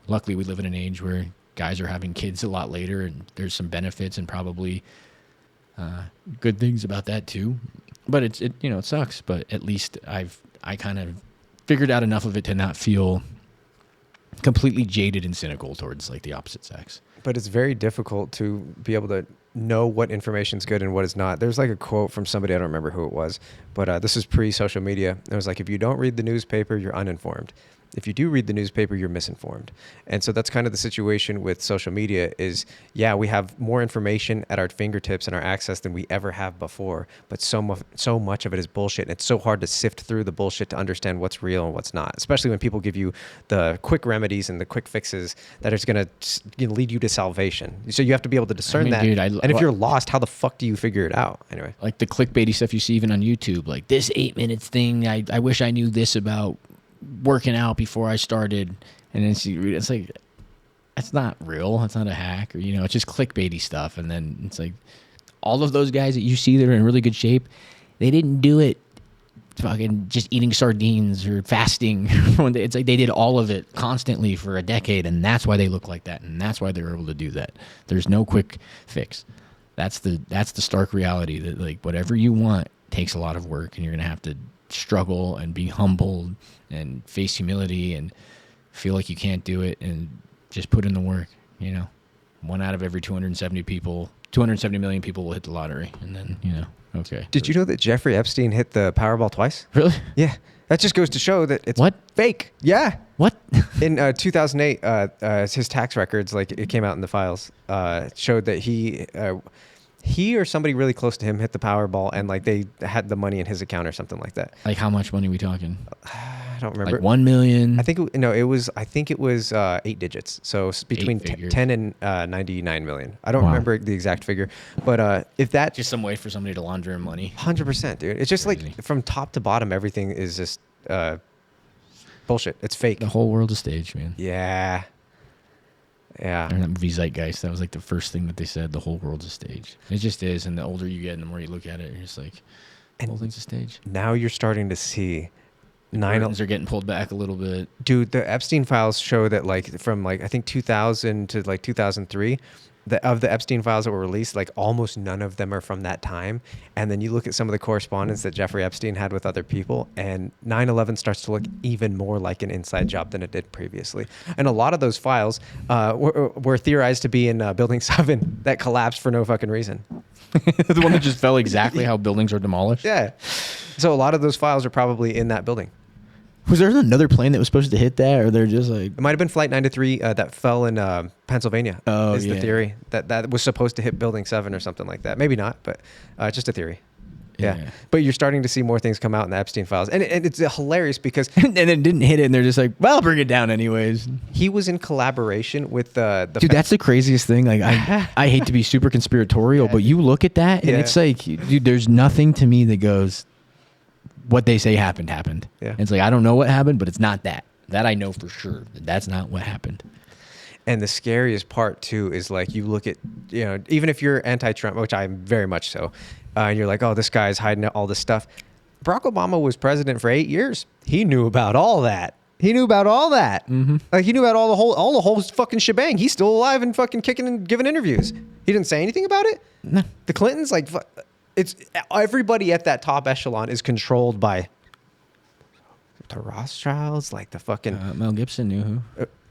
Luckily, we live in an age where guys are having kids a lot later, and there's some benefits and probably good things about that too. But it sucks. But at least I kind of figured out enough of it to not feel completely jaded and cynical towards like the opposite sex. But it's very difficult to be able to know what information is good and what is not. There's like a quote from somebody, I don't remember who it was, but this is pre-social media. It was like, if you don't read the newspaper, you're uninformed. If you do read the newspaper, you're misinformed. And so that's kind of the situation with social media is, yeah, we have more information at our fingertips and our access than we ever have before. But so much of it is bullshit. And it's so hard to sift through the bullshit to understand what's real and what's not, especially when people give you the quick remedies and the quick fixes that is going to lead you to salvation. So you have to be able to discern that. Dude, and if you're lost, how the fuck do you figure it out? Anyway. Like the clickbaity stuff you see even on YouTube, like this 8 minutes thing, I wish I knew this about working out before I started, and then it's like, that's not real. It's not a hack, or it's just clickbaity stuff. And then it's like all of those guys that you see that are in really good shape, they didn't do it fucking just eating sardines or fasting. It's like they did all of it constantly for a decade, and that's why they look like that, and that's why they were able to do that. There's no quick fix. That's the stark reality that like whatever you want takes a lot of work, and you're gonna have to struggle and be humbled and face humility and feel like you can't do it and just put in the work. 1 out of every 270 million people will hit the lottery, and then okay. Did you know that Jeffrey Epstein hit the Powerball twice? Really? Yeah. That just goes to show that it's what? Fake. Yeah. What? In 2008, his tax records, like it came out in the files, showed that he or somebody really close to him hit the Powerball, and like they had the money in his account or something like that. Like how much money are we talking? I don't remember. Like 1 million. I think it was 8 digits. So it's between 10 and 99 million. I don't remember the exact figure, but if that just some way for somebody to launder money. 100%, dude. It's just crazy. Like from top to bottom, everything is just bullshit. It's fake. The whole world's a stage, man. Yeah. Yeah. That movie Zeitgeist, that was like the first thing that they said, the whole world's a stage. It just is, and the older you get and the more you look at it, you're just like, the whole thing's a stage. Now you're starting to see curtains are getting pulled back a little bit. Dude, the Epstein files show that like from like I think 2000 to like 2003, of the Epstein files that were released, like almost none of them are from that time. And then you look at some of the correspondence that Jeffrey Epstein had with other people, and 9/11 starts to look even more like an inside job than it did previously. And a lot of those files were theorized to be in Building 7 that collapsed for no fucking reason. The one that just fell exactly how buildings are demolished? Yeah. So a lot of those files are probably in that building. Was there another plane that was supposed to hit that, or they're just like... It might have been Flight 93 that fell in Pennsylvania. Oh, is the theory. That was supposed to hit Building 7 or something like that. Maybe not, but just a theory. Yeah. But you're starting to see more things come out in the Epstein files. And it's hilarious because... and it didn't hit it, and they're just like, well, I'll bring it down anyways. He was in collaboration with the... Dude, that's the craziest thing. Like, I hate to be super conspiratorial, but you look at that, and it's like, dude, there's nothing to me that goes... What they say happened. Yeah. It's like, I don't know what happened, but it's not that. That I know for sure. That's not what happened. And the scariest part, too, is like you look at, even if you're anti-Trump, which I'm very much so, and you're like, oh, this guy's hiding all this stuff. Barack Obama was president for 8 years. He knew about all that. Mm-hmm. Like he knew about all the whole fucking shebang. He's still alive and fucking kicking and giving interviews. He didn't say anything about it. No. The Clintons, like... It's everybody at that top echelon is controlled by the Rothschilds, like the fucking Mel Gibson knew who.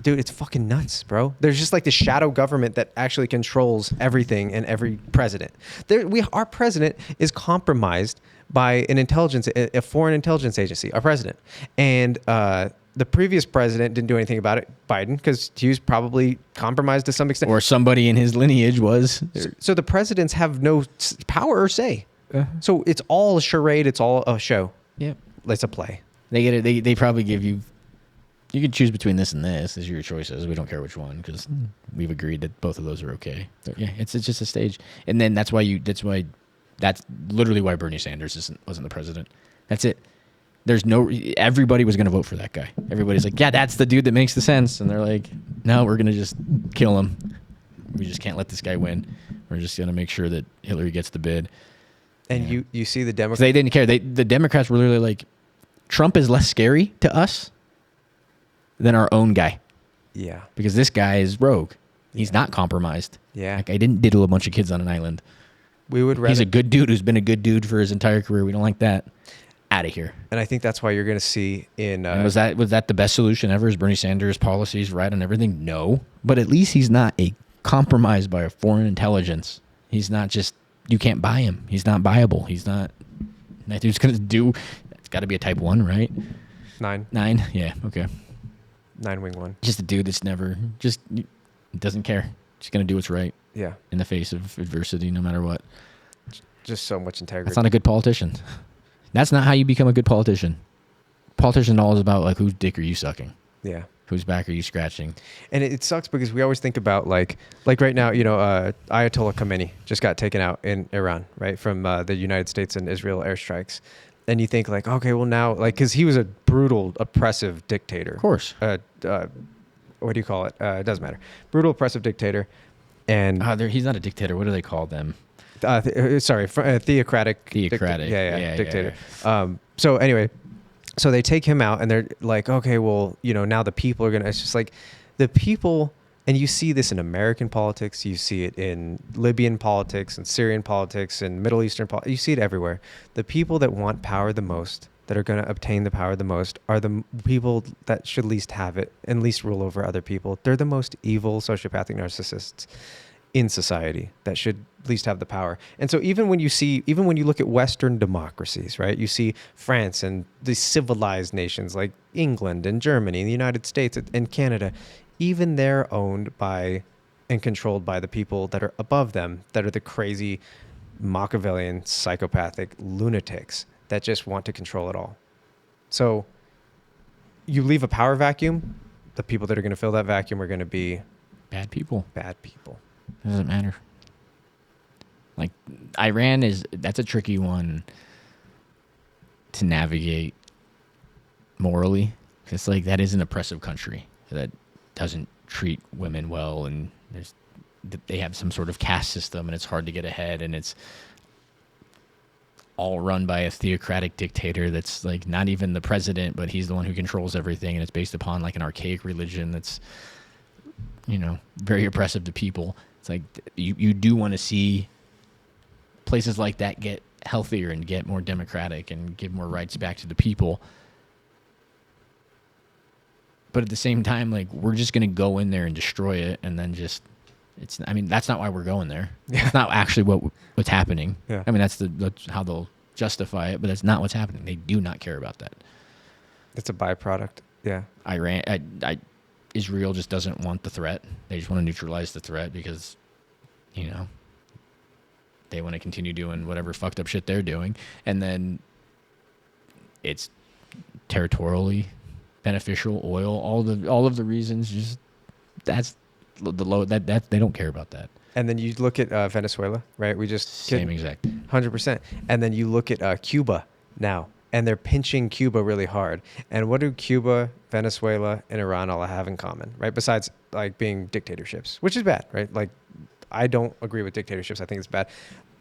Dude, it's fucking nuts, bro. There's just like the shadow government that actually controls everything and every president. Our president is compromised by a foreign intelligence agency, our president, and the previous president didn't do anything about it, Biden, because he was probably compromised to some extent. Or somebody in his lineage was. So the presidents have no power or say. So it's all a charade. It's all a show. Yep. It's a play. They get it. They probably give you... You can choose between this and this. These are your choices. We don't care which one because we've agreed that both of those are okay. But yeah, it's just a stage. And then that's literally why Bernie Sanders wasn't the president. That's it. Everybody was going to vote for that guy. Everybody's like, yeah, that's the dude that makes the sense. And they're like, no, we're going to just kill him. We just can't let this guy win. We're just going to make sure that Hillary gets the bid. And you see the Democrats. They didn't care. The Democrats were literally like, Trump is less scary to us than our own guy. Yeah. Because this guy is rogue. He's not compromised. Yeah. Like, I didn't diddle a bunch of kids on an island. He's a good dude who's been a good dude for his entire career. We don't like that. Out of here. And I think that's why you're going to see in... was that the best solution ever? Is Bernie Sanders' policies right on everything? No. But at least he's not compromised by a foreign intelligence. He's not just... You can't buy him. He's not buyable. He's not... That dude's going to do... It's got to be a type 1, right? 9. 9? Yeah, okay. 9-wing one. Just a dude that's never just doesn't care. Just gonna do what's right Yeah. in the face of adversity, no matter what. Just so much integrity. That's not a good politician. That's not how you become a good politician. Politician all is about like whose dick are you sucking? Yeah. Whose back are you scratching? And it sucks because we always think about like right now, Ayatollah Khamenei just got taken out in Iran, right, from the United States and Israel airstrikes. And you think like, okay, well now, like, because he was a brutal, oppressive dictator. Of course. What do you call it? It doesn't matter. Brutal, oppressive dictator. And he's not a dictator. What do they call them? Theocratic. Dictator. So anyway, so they take him out and they're like, okay, well, now the people are going to, it's just like the people, and you see this in American politics, you see it in Libyan politics and Syrian politics and Middle Eastern politics, you see it everywhere. The people that want power the most, that are going to obtain the power the most, are the people that should least have it and least rule over other people. They're the most evil sociopathic narcissists in society that should least have the power. And so even when you look at Western democracies, right, you see France and the civilized nations like England and Germany and the United States and Canada, even they're owned by and controlled by the people that are above them, that are the crazy Machiavellian psychopathic lunatics that just want to control it all. So you leave a power vacuum, the people that are going to fill that vacuum are going to be Bad people. It Doesn't matter. Like Iran that's a tricky one to navigate morally. It's like that is an oppressive country that doesn't treat women well, and they have some sort of caste system, and it's hard to get ahead, and it's all run by a theocratic dictator that's like not even the president, but he's the one who controls everything, and it's based upon like an archaic religion that's very oppressive to people. It's like you do want to see places like that get healthier and get more democratic and give more rights back to the people. But at the same time, like, we're just going to go in there and destroy it, and then that's not why we're going there. Yeah. It's not actually what's happening. Yeah. I mean, that's how they'll justify it, but that's not what's happening. They do not care about that. It's a byproduct. Yeah. Israel just doesn't want the threat. They just want to neutralize the threat because, they want to continue doing whatever fucked up shit they're doing. And then it's territorially beneficial, oil, all of the reasons, just that's the low that they don't care about that. And then you look at Venezuela, right? We just same exact 100%. And then you look at Cuba now, and they're pinching Cuba really hard. And what do Cuba, Venezuela, and Iran all have in common, right? Besides like being dictatorships, which is bad, right? Like, I don't agree with dictatorships. I think it's bad.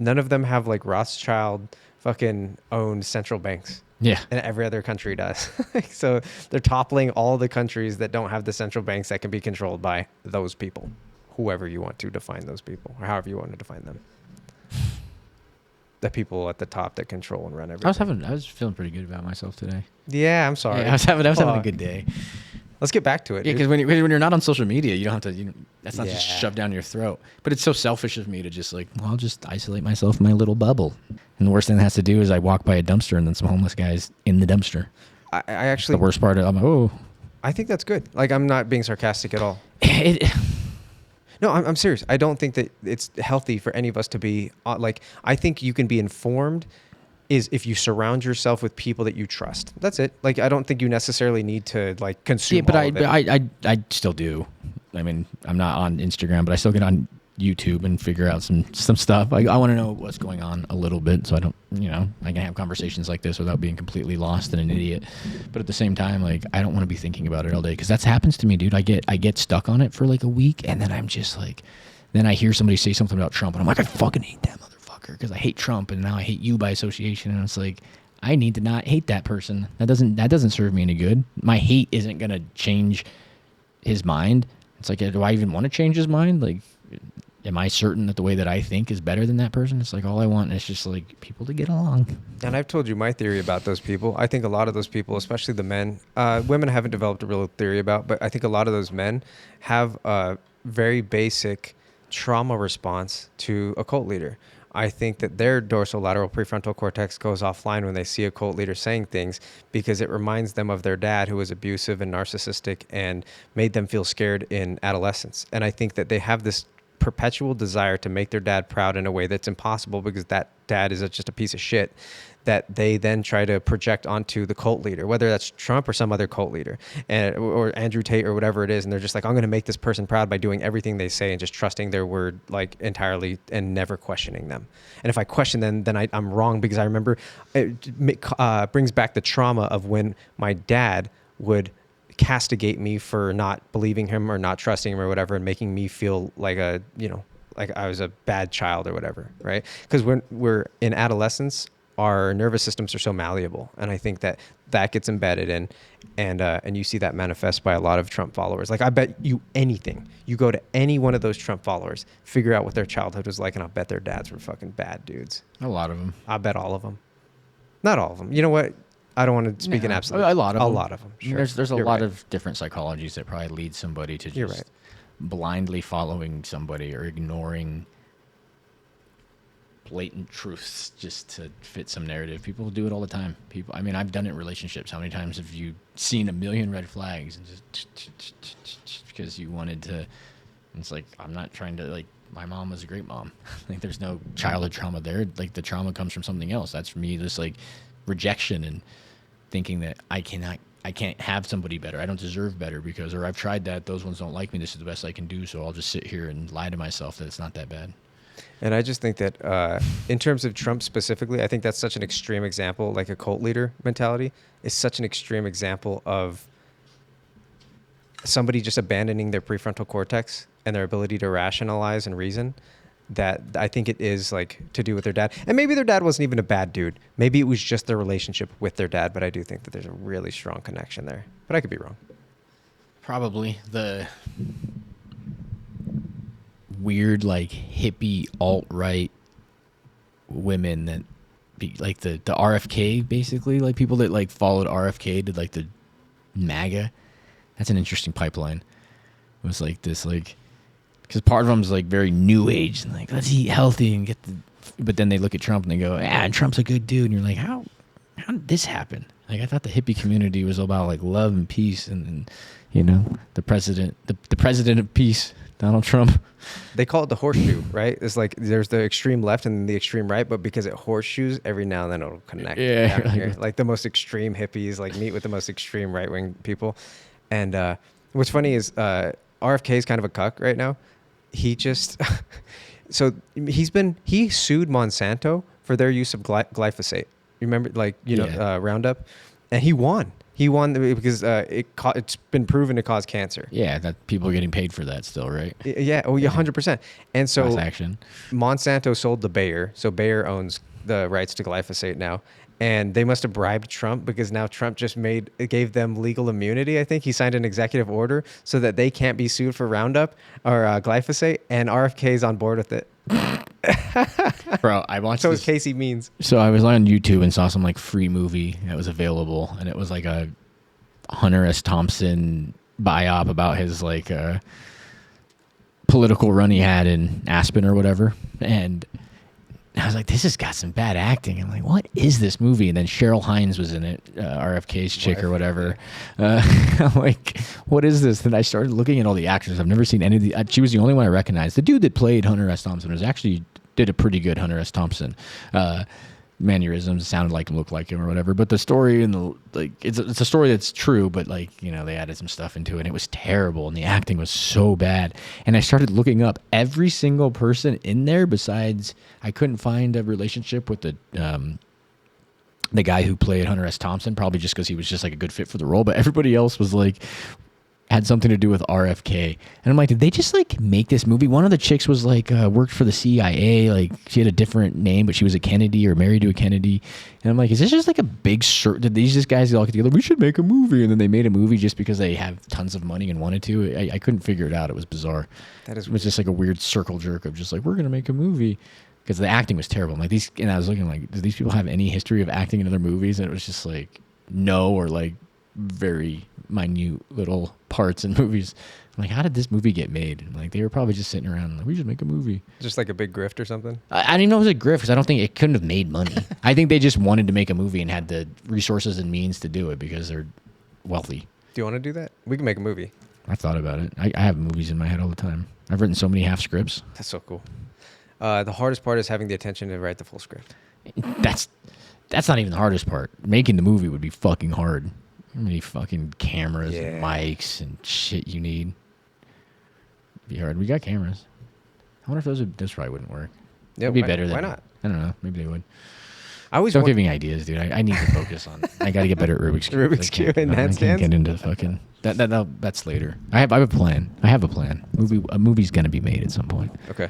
None of them have like Rothschild fucking owned central banks. Yeah. And every other country does. So they're toppling all the countries that don't have the central banks that can be controlled by those people, whoever you want to define those people, or however you want to define them. The people at the top that control and run everything. I was feeling pretty good about myself today. Yeah, I'm sorry. Yeah, I was having a good day. Let's get back to it. Yeah, because when you're not on social media, you don't have to. That's not just shoved down your throat. But it's so selfish of me to just like, well, I'll just isolate myself in my little bubble. And the worst thing that has to do is I walk by a dumpster and then some homeless guys in the dumpster. I actually. The worst part of I think that's good. Like, I'm not being sarcastic at all. No, I'm serious. I don't think that it's healthy for any of us to be I think you can be informed is if you surround yourself with people that you trust. That's it. Like, I don't think you necessarily need to like consume. Yeah, but all of it. I still do. I mean, I'm not on Instagram, but I still get on YouTube and figure out some stuff. I want to know what's going on a little bit, so I don't, I can have conversations like this without being completely lost and an idiot. But at the same time, like, I don't want to be thinking about it all day because that happens to me, dude. I get stuck on it for like a week, and then I'm just like, then I hear somebody say something about Trump, and I'm like, I fucking hate that motherfucker because I hate Trump, and now I hate you by association. And it's like, I need to not hate that person. That doesn't serve me any good. My hate isn't gonna change his mind. It's like, do I even want to change his mind? Like, am I certain that the way that I think is better than that person? It's like, all I want is just like people to get along. And I've told you my theory about those people. I think a lot of those people, especially the men, women I haven't developed a real theory about, but I think a lot of those men have a very basic trauma response to a cult leader. I think that their dorsolateral prefrontal cortex goes offline when they see a cult leader saying things because it reminds them of their dad who was abusive and narcissistic and made them feel scared in adolescence. And I think that they have this perpetual desire to make their dad proud in a way that's impossible because that dad is just a piece of shit that they then try to project onto the cult leader, whether that's Trump or some other cult leader, or Andrew Tate or whatever it is. And they're just like, I'm going to make this person proud by doing everything they say and just trusting their word like entirely and never questioning them. And if I question them, then I'm wrong because I remember it brings back the trauma of when my dad would castigate me for not believing him or not trusting him or whatever and making me feel like like I was a bad child or whatever, right? Because when we're in adolescence, our nervous systems are so malleable, and I think that gets embedded in, and you see that manifest by a lot of Trump followers. Like I bet you anything, you go to any one of those Trump followers, figure out what their childhood was like, and I'll bet their dads were fucking bad dudes. A lot of them. I bet all of them. Not all of them. You know what? I don't want to speak in absolute. A lot of them. A lot of them. Sure. There's a You're lot right. of different psychologies that probably lead somebody to You're just right. blindly following somebody or ignoring blatant truths just to fit some narrative. People do it all the time. I mean, I've done it in relationships. How many times have you seen a million red flags and just because you wanted to? It's like, I'm not trying to, like, my mom was a great mom. Like, there's no childhood trauma there. Like, the trauma comes from something else. That's for me, just like rejection and thinking that I can't have somebody better. I don't deserve better because, or I've tried that. Those ones don't like me. This is the best I can do. So I'll just sit here and lie to myself that it's not that bad. And I just think that in terms of Trump specifically, I think that's such an extreme example, like a cult leader mentality is such an extreme example of somebody just abandoning their prefrontal cortex and their ability to rationalize and reason, that I think it is like to do with their dad. And maybe their dad wasn't even a bad dude. Maybe it was just their relationship with their dad. But I do think that there's a really strong connection there. But I could be wrong. Probably the weird, like, hippie alt-right women that be like the RFK, basically, like people that like followed RFK to like the MAGA. That's an interesting pipeline. It was like this, like, because part of them is like very new age and like, let's eat healthy and get the, but then they look at Trump and they go, yeah, and Trump's a good dude. And you're like, how did this happen? Like, I thought the hippie community was all about like love and peace and you know, the president of peace, Donald Trump. They call it the horseshoe, right? It's like there's the extreme left and the extreme right, but because it horseshoes, every now and then it'll connect. Yeah, down here. Like the most extreme hippies, like meet with the most extreme right wing people. And what's funny is RFK is kind of a cuck right now. He just so he sued Monsanto for their use of glyphosate. You remember, like, you know, Roundup, and he won. He won because it's been proven to cause cancer. Yeah, that people are getting paid for that still, right? Yeah. Oh, yeah, 100%. And so Class action. Monsanto sold to Bayer, so Bayer owns the rights to glyphosate now. And they must have bribed Trump because now Trump just gave them legal immunity. I think he signed an executive order so that they can't be sued for Roundup or glyphosate. And RFK is on board with it. Bro, I watched So this. is Casey Means. So I was on YouTube and saw some like free movie that was available, and it was like a Hunter S. Thompson biop about his like political run he had in Aspen or whatever. And I was like, this has got some bad acting. I'm like, what is this movie? And then Cheryl Hines was in it, RFK's chick or whatever. I'm like, what is this? Then I started looking at all the actors. I've never seen any of the. She was the only one I recognized. The dude that played Hunter S. Thompson did a pretty good Hunter S. Thompson. Mannerisms, sounded like him, looked like him or whatever. But the story and the like, it's a story that's true, but like, you know, they added some stuff into it and it was terrible and the acting was so bad. And I started looking up every single person in there besides, I couldn't find a relationship with the guy who played Hunter S. Thompson, probably just because he was just like a good fit for the role. But everybody else was like, had something to do with RFK. And I'm like, did they just like make this movie? One of the chicks was like, worked for the CIA. Like, she had a different name, but she was a Kennedy or married to a Kennedy. And I'm like, is this just like a big did these just guys all get together? We should make a movie. And then they made a movie just because they have tons of money and wanted to. I couldn't figure it out. It was bizarre. It was just like a weird circle jerk of just like, we're going to make a movie. Because the acting was terrible. I'm like, and I was looking like, do these people have any history of acting in other movies? And it was just like, no, or like very minute little parts in movies. I'm like, how did this movie get made? And like, they were probably just sitting around like, we should make a movie. Just like a big grift or something? I didn't know it was a grift because I don't think it couldn't have made money. I think they just wanted to make a movie and had the resources and means to do it because they're wealthy. Do you want to do that? We can make a movie. I thought about it. I have movies in my head all the time. I've written so many half scripts. That's so cool. The hardest part is having the attention to write the full script. That's not even the hardest part. Making the movie would be fucking hard. How many fucking cameras and mics and shit you need? It'd be hard. We got cameras. I wonder if those probably wouldn't work. Yeah, It'd be better than. Why not? I don't know. Maybe they would. I always Don't give me ideas, dude. I need to focus on. I got to get better at Rubik's Cube. Rubik's Cube and I can't handstands? get into the fucking. That's later. I have a plan. A movie's gonna be made at some point. Okay.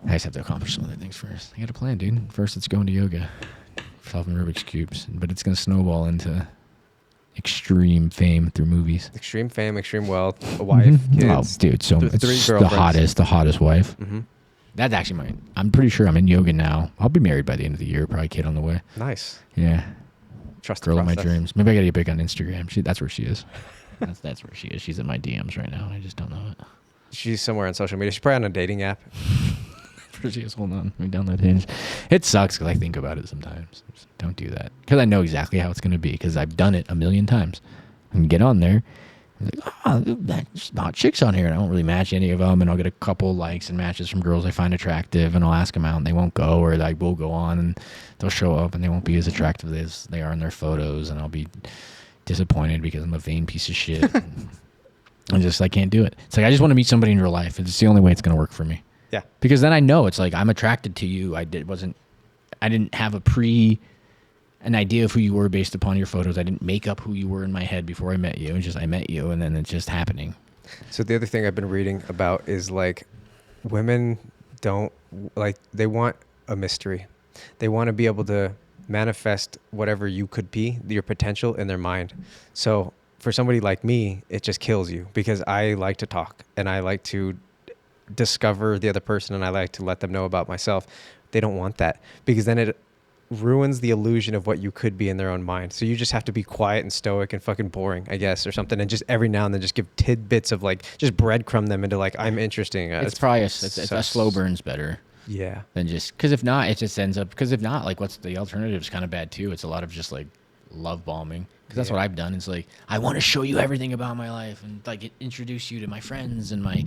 I just have to accomplish some other things first. I got a plan, dude. First, it's going to yoga, solving Rubik's cubes, but it's gonna snowball into extreme fame through movies. Extreme fame, extreme wealth, a wife, kids. Oh, dude, so it's the hottest wife. Mm-hmm. That's actually I'm pretty sure I'm in yoga now. I'll be married by the end of the year. Probably kid on the way. Nice. Yeah. Trust girl the of my process. dreams. Maybe I gotta get big on Instagram. That's where she is. That's where she is. She's in my DMs right now, and I just don't know it. She's somewhere on social media. She's probably on a dating app. She is. Hold on. Let me download Hinge. It sucks because I think about it sometimes. Just don't do that because I know exactly how it's gonna be because I've done it a million times. I can get on there. Like, there's hot chicks on here, and I don't really match any of them, and I'll get a couple likes and matches from girls I find attractive, and I'll ask them out, and they won't go, or like we'll go on, and they'll show up, and they won't be as attractive as they are in their photos, and I'll be disappointed because I'm a vain piece of shit. I can't do it. It's like I just want to meet somebody in real life. It's the only way it's gonna work for me. Yeah. Because then I know it's like I'm attracted to you. I didn't have an idea of who you were based upon your photos. I didn't make up who you were in my head before I met you. It's just I met you, and then it's just happening. So the other thing I've been reading about is like women don't like, they want a mystery. They want to be able to manifest whatever you could be, your potential in their mind. So for somebody like me, it just kills you because I like to talk and I like to discover the other person and I like to let them know about myself. They don't want that because then it ruins the illusion of what you could be in their own mind. So you just have to be quiet and stoic and fucking boring, I guess, or something. And just every now and then just give tidbits of like, just breadcrumb them into like, I'm interesting. It's probably a slow burn's better. Yeah. Than just, because if not, it just ends up, because if not, like what's the alternative is kind of bad too. It's a lot of just like love bombing. Because that's what I've done. It's like, I want to show you everything about my life and like introduce you to my friends and my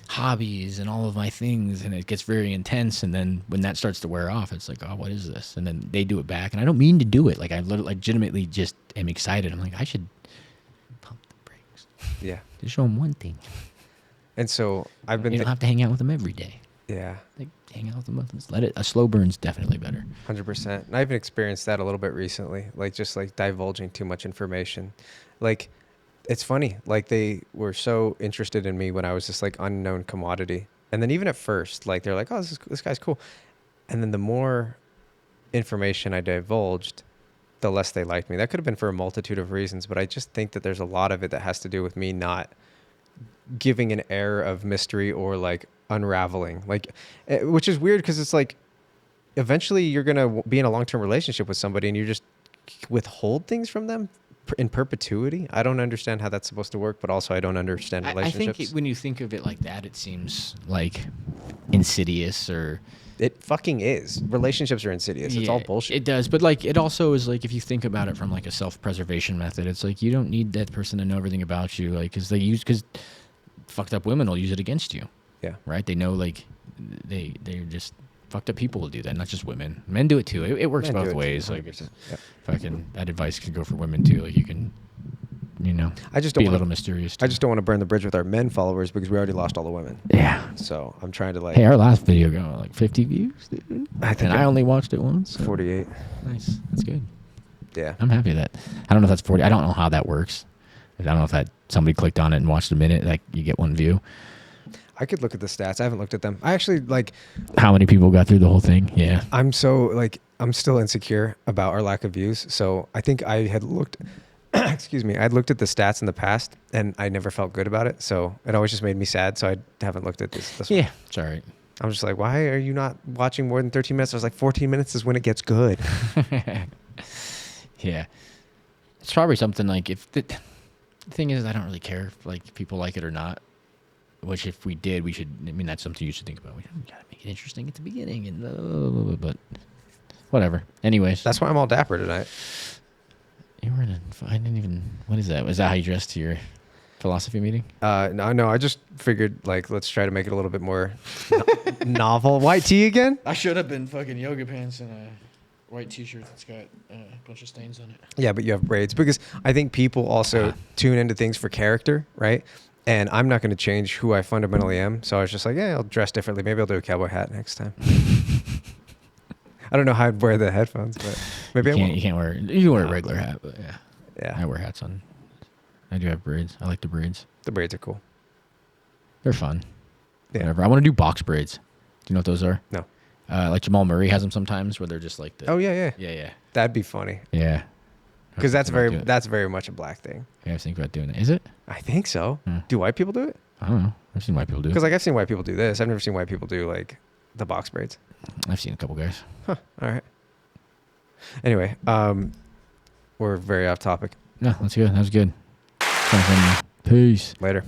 hobbies and all of my things, and it gets very intense, and then when that starts to wear off, it's like, oh, what is this? And then they do it back, and I don't mean to do it. Like I legitimately just am excited. I'm like, I should pump the brakes. Yeah. Just show them one thing. And so I've been. You don't have to hang out with them every day. Yeah. Like hang out with them. Let it. A slow burn's definitely better. 100%. And I've experienced that a little bit recently, like just like divulging too much information. Like, it's funny. Like they were so interested in me when I was this like unknown commodity. And then even at first, like they're like, oh, this guy's cool. And then the more information I divulged, the less they liked me. That could have been for a multitude of reasons, but I just think that there's a lot of it that has to do with me not giving an air of mystery or like unraveling, like, which is weird because it's like eventually you're going to be in a long-term relationship with somebody and you just withhold things from them in perpetuity. I don't understand how that's supposed to work, but also I don't understand relationships. I think when you think of it like that, it seems like insidious, or it fucking is. Relationships are insidious. It's all bullshit. It does, but like it also is like if you think about it from like a self-preservation method, it's like you don't need that person to know everything about you, like because fucked up women will use it against you. Yeah. Right. They know like they're just fucked up people will do that, not just women. Men do it too. It works both ways. Like it's fucking that advice can go for women too. Like you can, I just don't be a little mysterious too. I just don't want to burn the bridge with our men followers because we already lost all the women. Yeah. So I'm trying to like. Hey, our last video got like 50 views, dude. I only watched it once. So. 48. Nice. That's good. Yeah. I'm happy with that. I don't know if that's 40. I don't know how that works. I don't know if that somebody clicked on it and watched a minute, like you get one view. I could look at the stats. I haven't looked at them. I actually like. How many people got through the whole thing? Yeah. I'm still insecure about our lack of views. So I think I had looked, excuse me, I'd looked at the stats in the past and I never felt good about it. So it always just made me sad. So I haven't looked at this one. Yeah. It's all right. I'm just like, why are you not watching more than 13 minutes? I was like, 14 minutes is when it gets good. Yeah. it's probably something like if the thing is, I don't really care if people like it or not. Which if we did, we should. I mean, that's something you should think about. We gotta make it interesting at the beginning, and but whatever. Anyways, That's why I'm all dapper tonight. you were in a. I didn't even. What is that? Was that how you dressed to your philosophy meeting? No. I just figured let's try to make it a little bit more novel. White tee again? I should have been fucking yoga pants and a white t-shirt that's got a bunch of stains on it. Yeah, but you have braids because I think people also tune into things for character, right? And I'm not going to change who I fundamentally am. So I was just like, yeah, I'll dress differently. Maybe I'll do a cowboy hat next time. I don't know how I'd wear the headphones, but maybe I won't. You can't wear. You can wear a regular hat, but yeah. Yeah. I wear hats on. I do have braids. I like the braids. The braids are cool. They're fun. Yeah. Whatever. I want to do box braids. Do you know what those are? No. Like Jamal Murray has them sometimes, where they're just like the. Oh yeah. Yeah. That'd be funny. Yeah. Because that's very much a black thing. Yeah, I was thinking about doing it. Is it? I think so. Hmm. Do white people do it? I don't know. I've seen white people do it. Because I've seen white people do this. I've never seen white people do the box braids. I've seen a couple guys. Huh. All right. Anyway, we're very off topic. No, that's good. That was good. Peace. Later.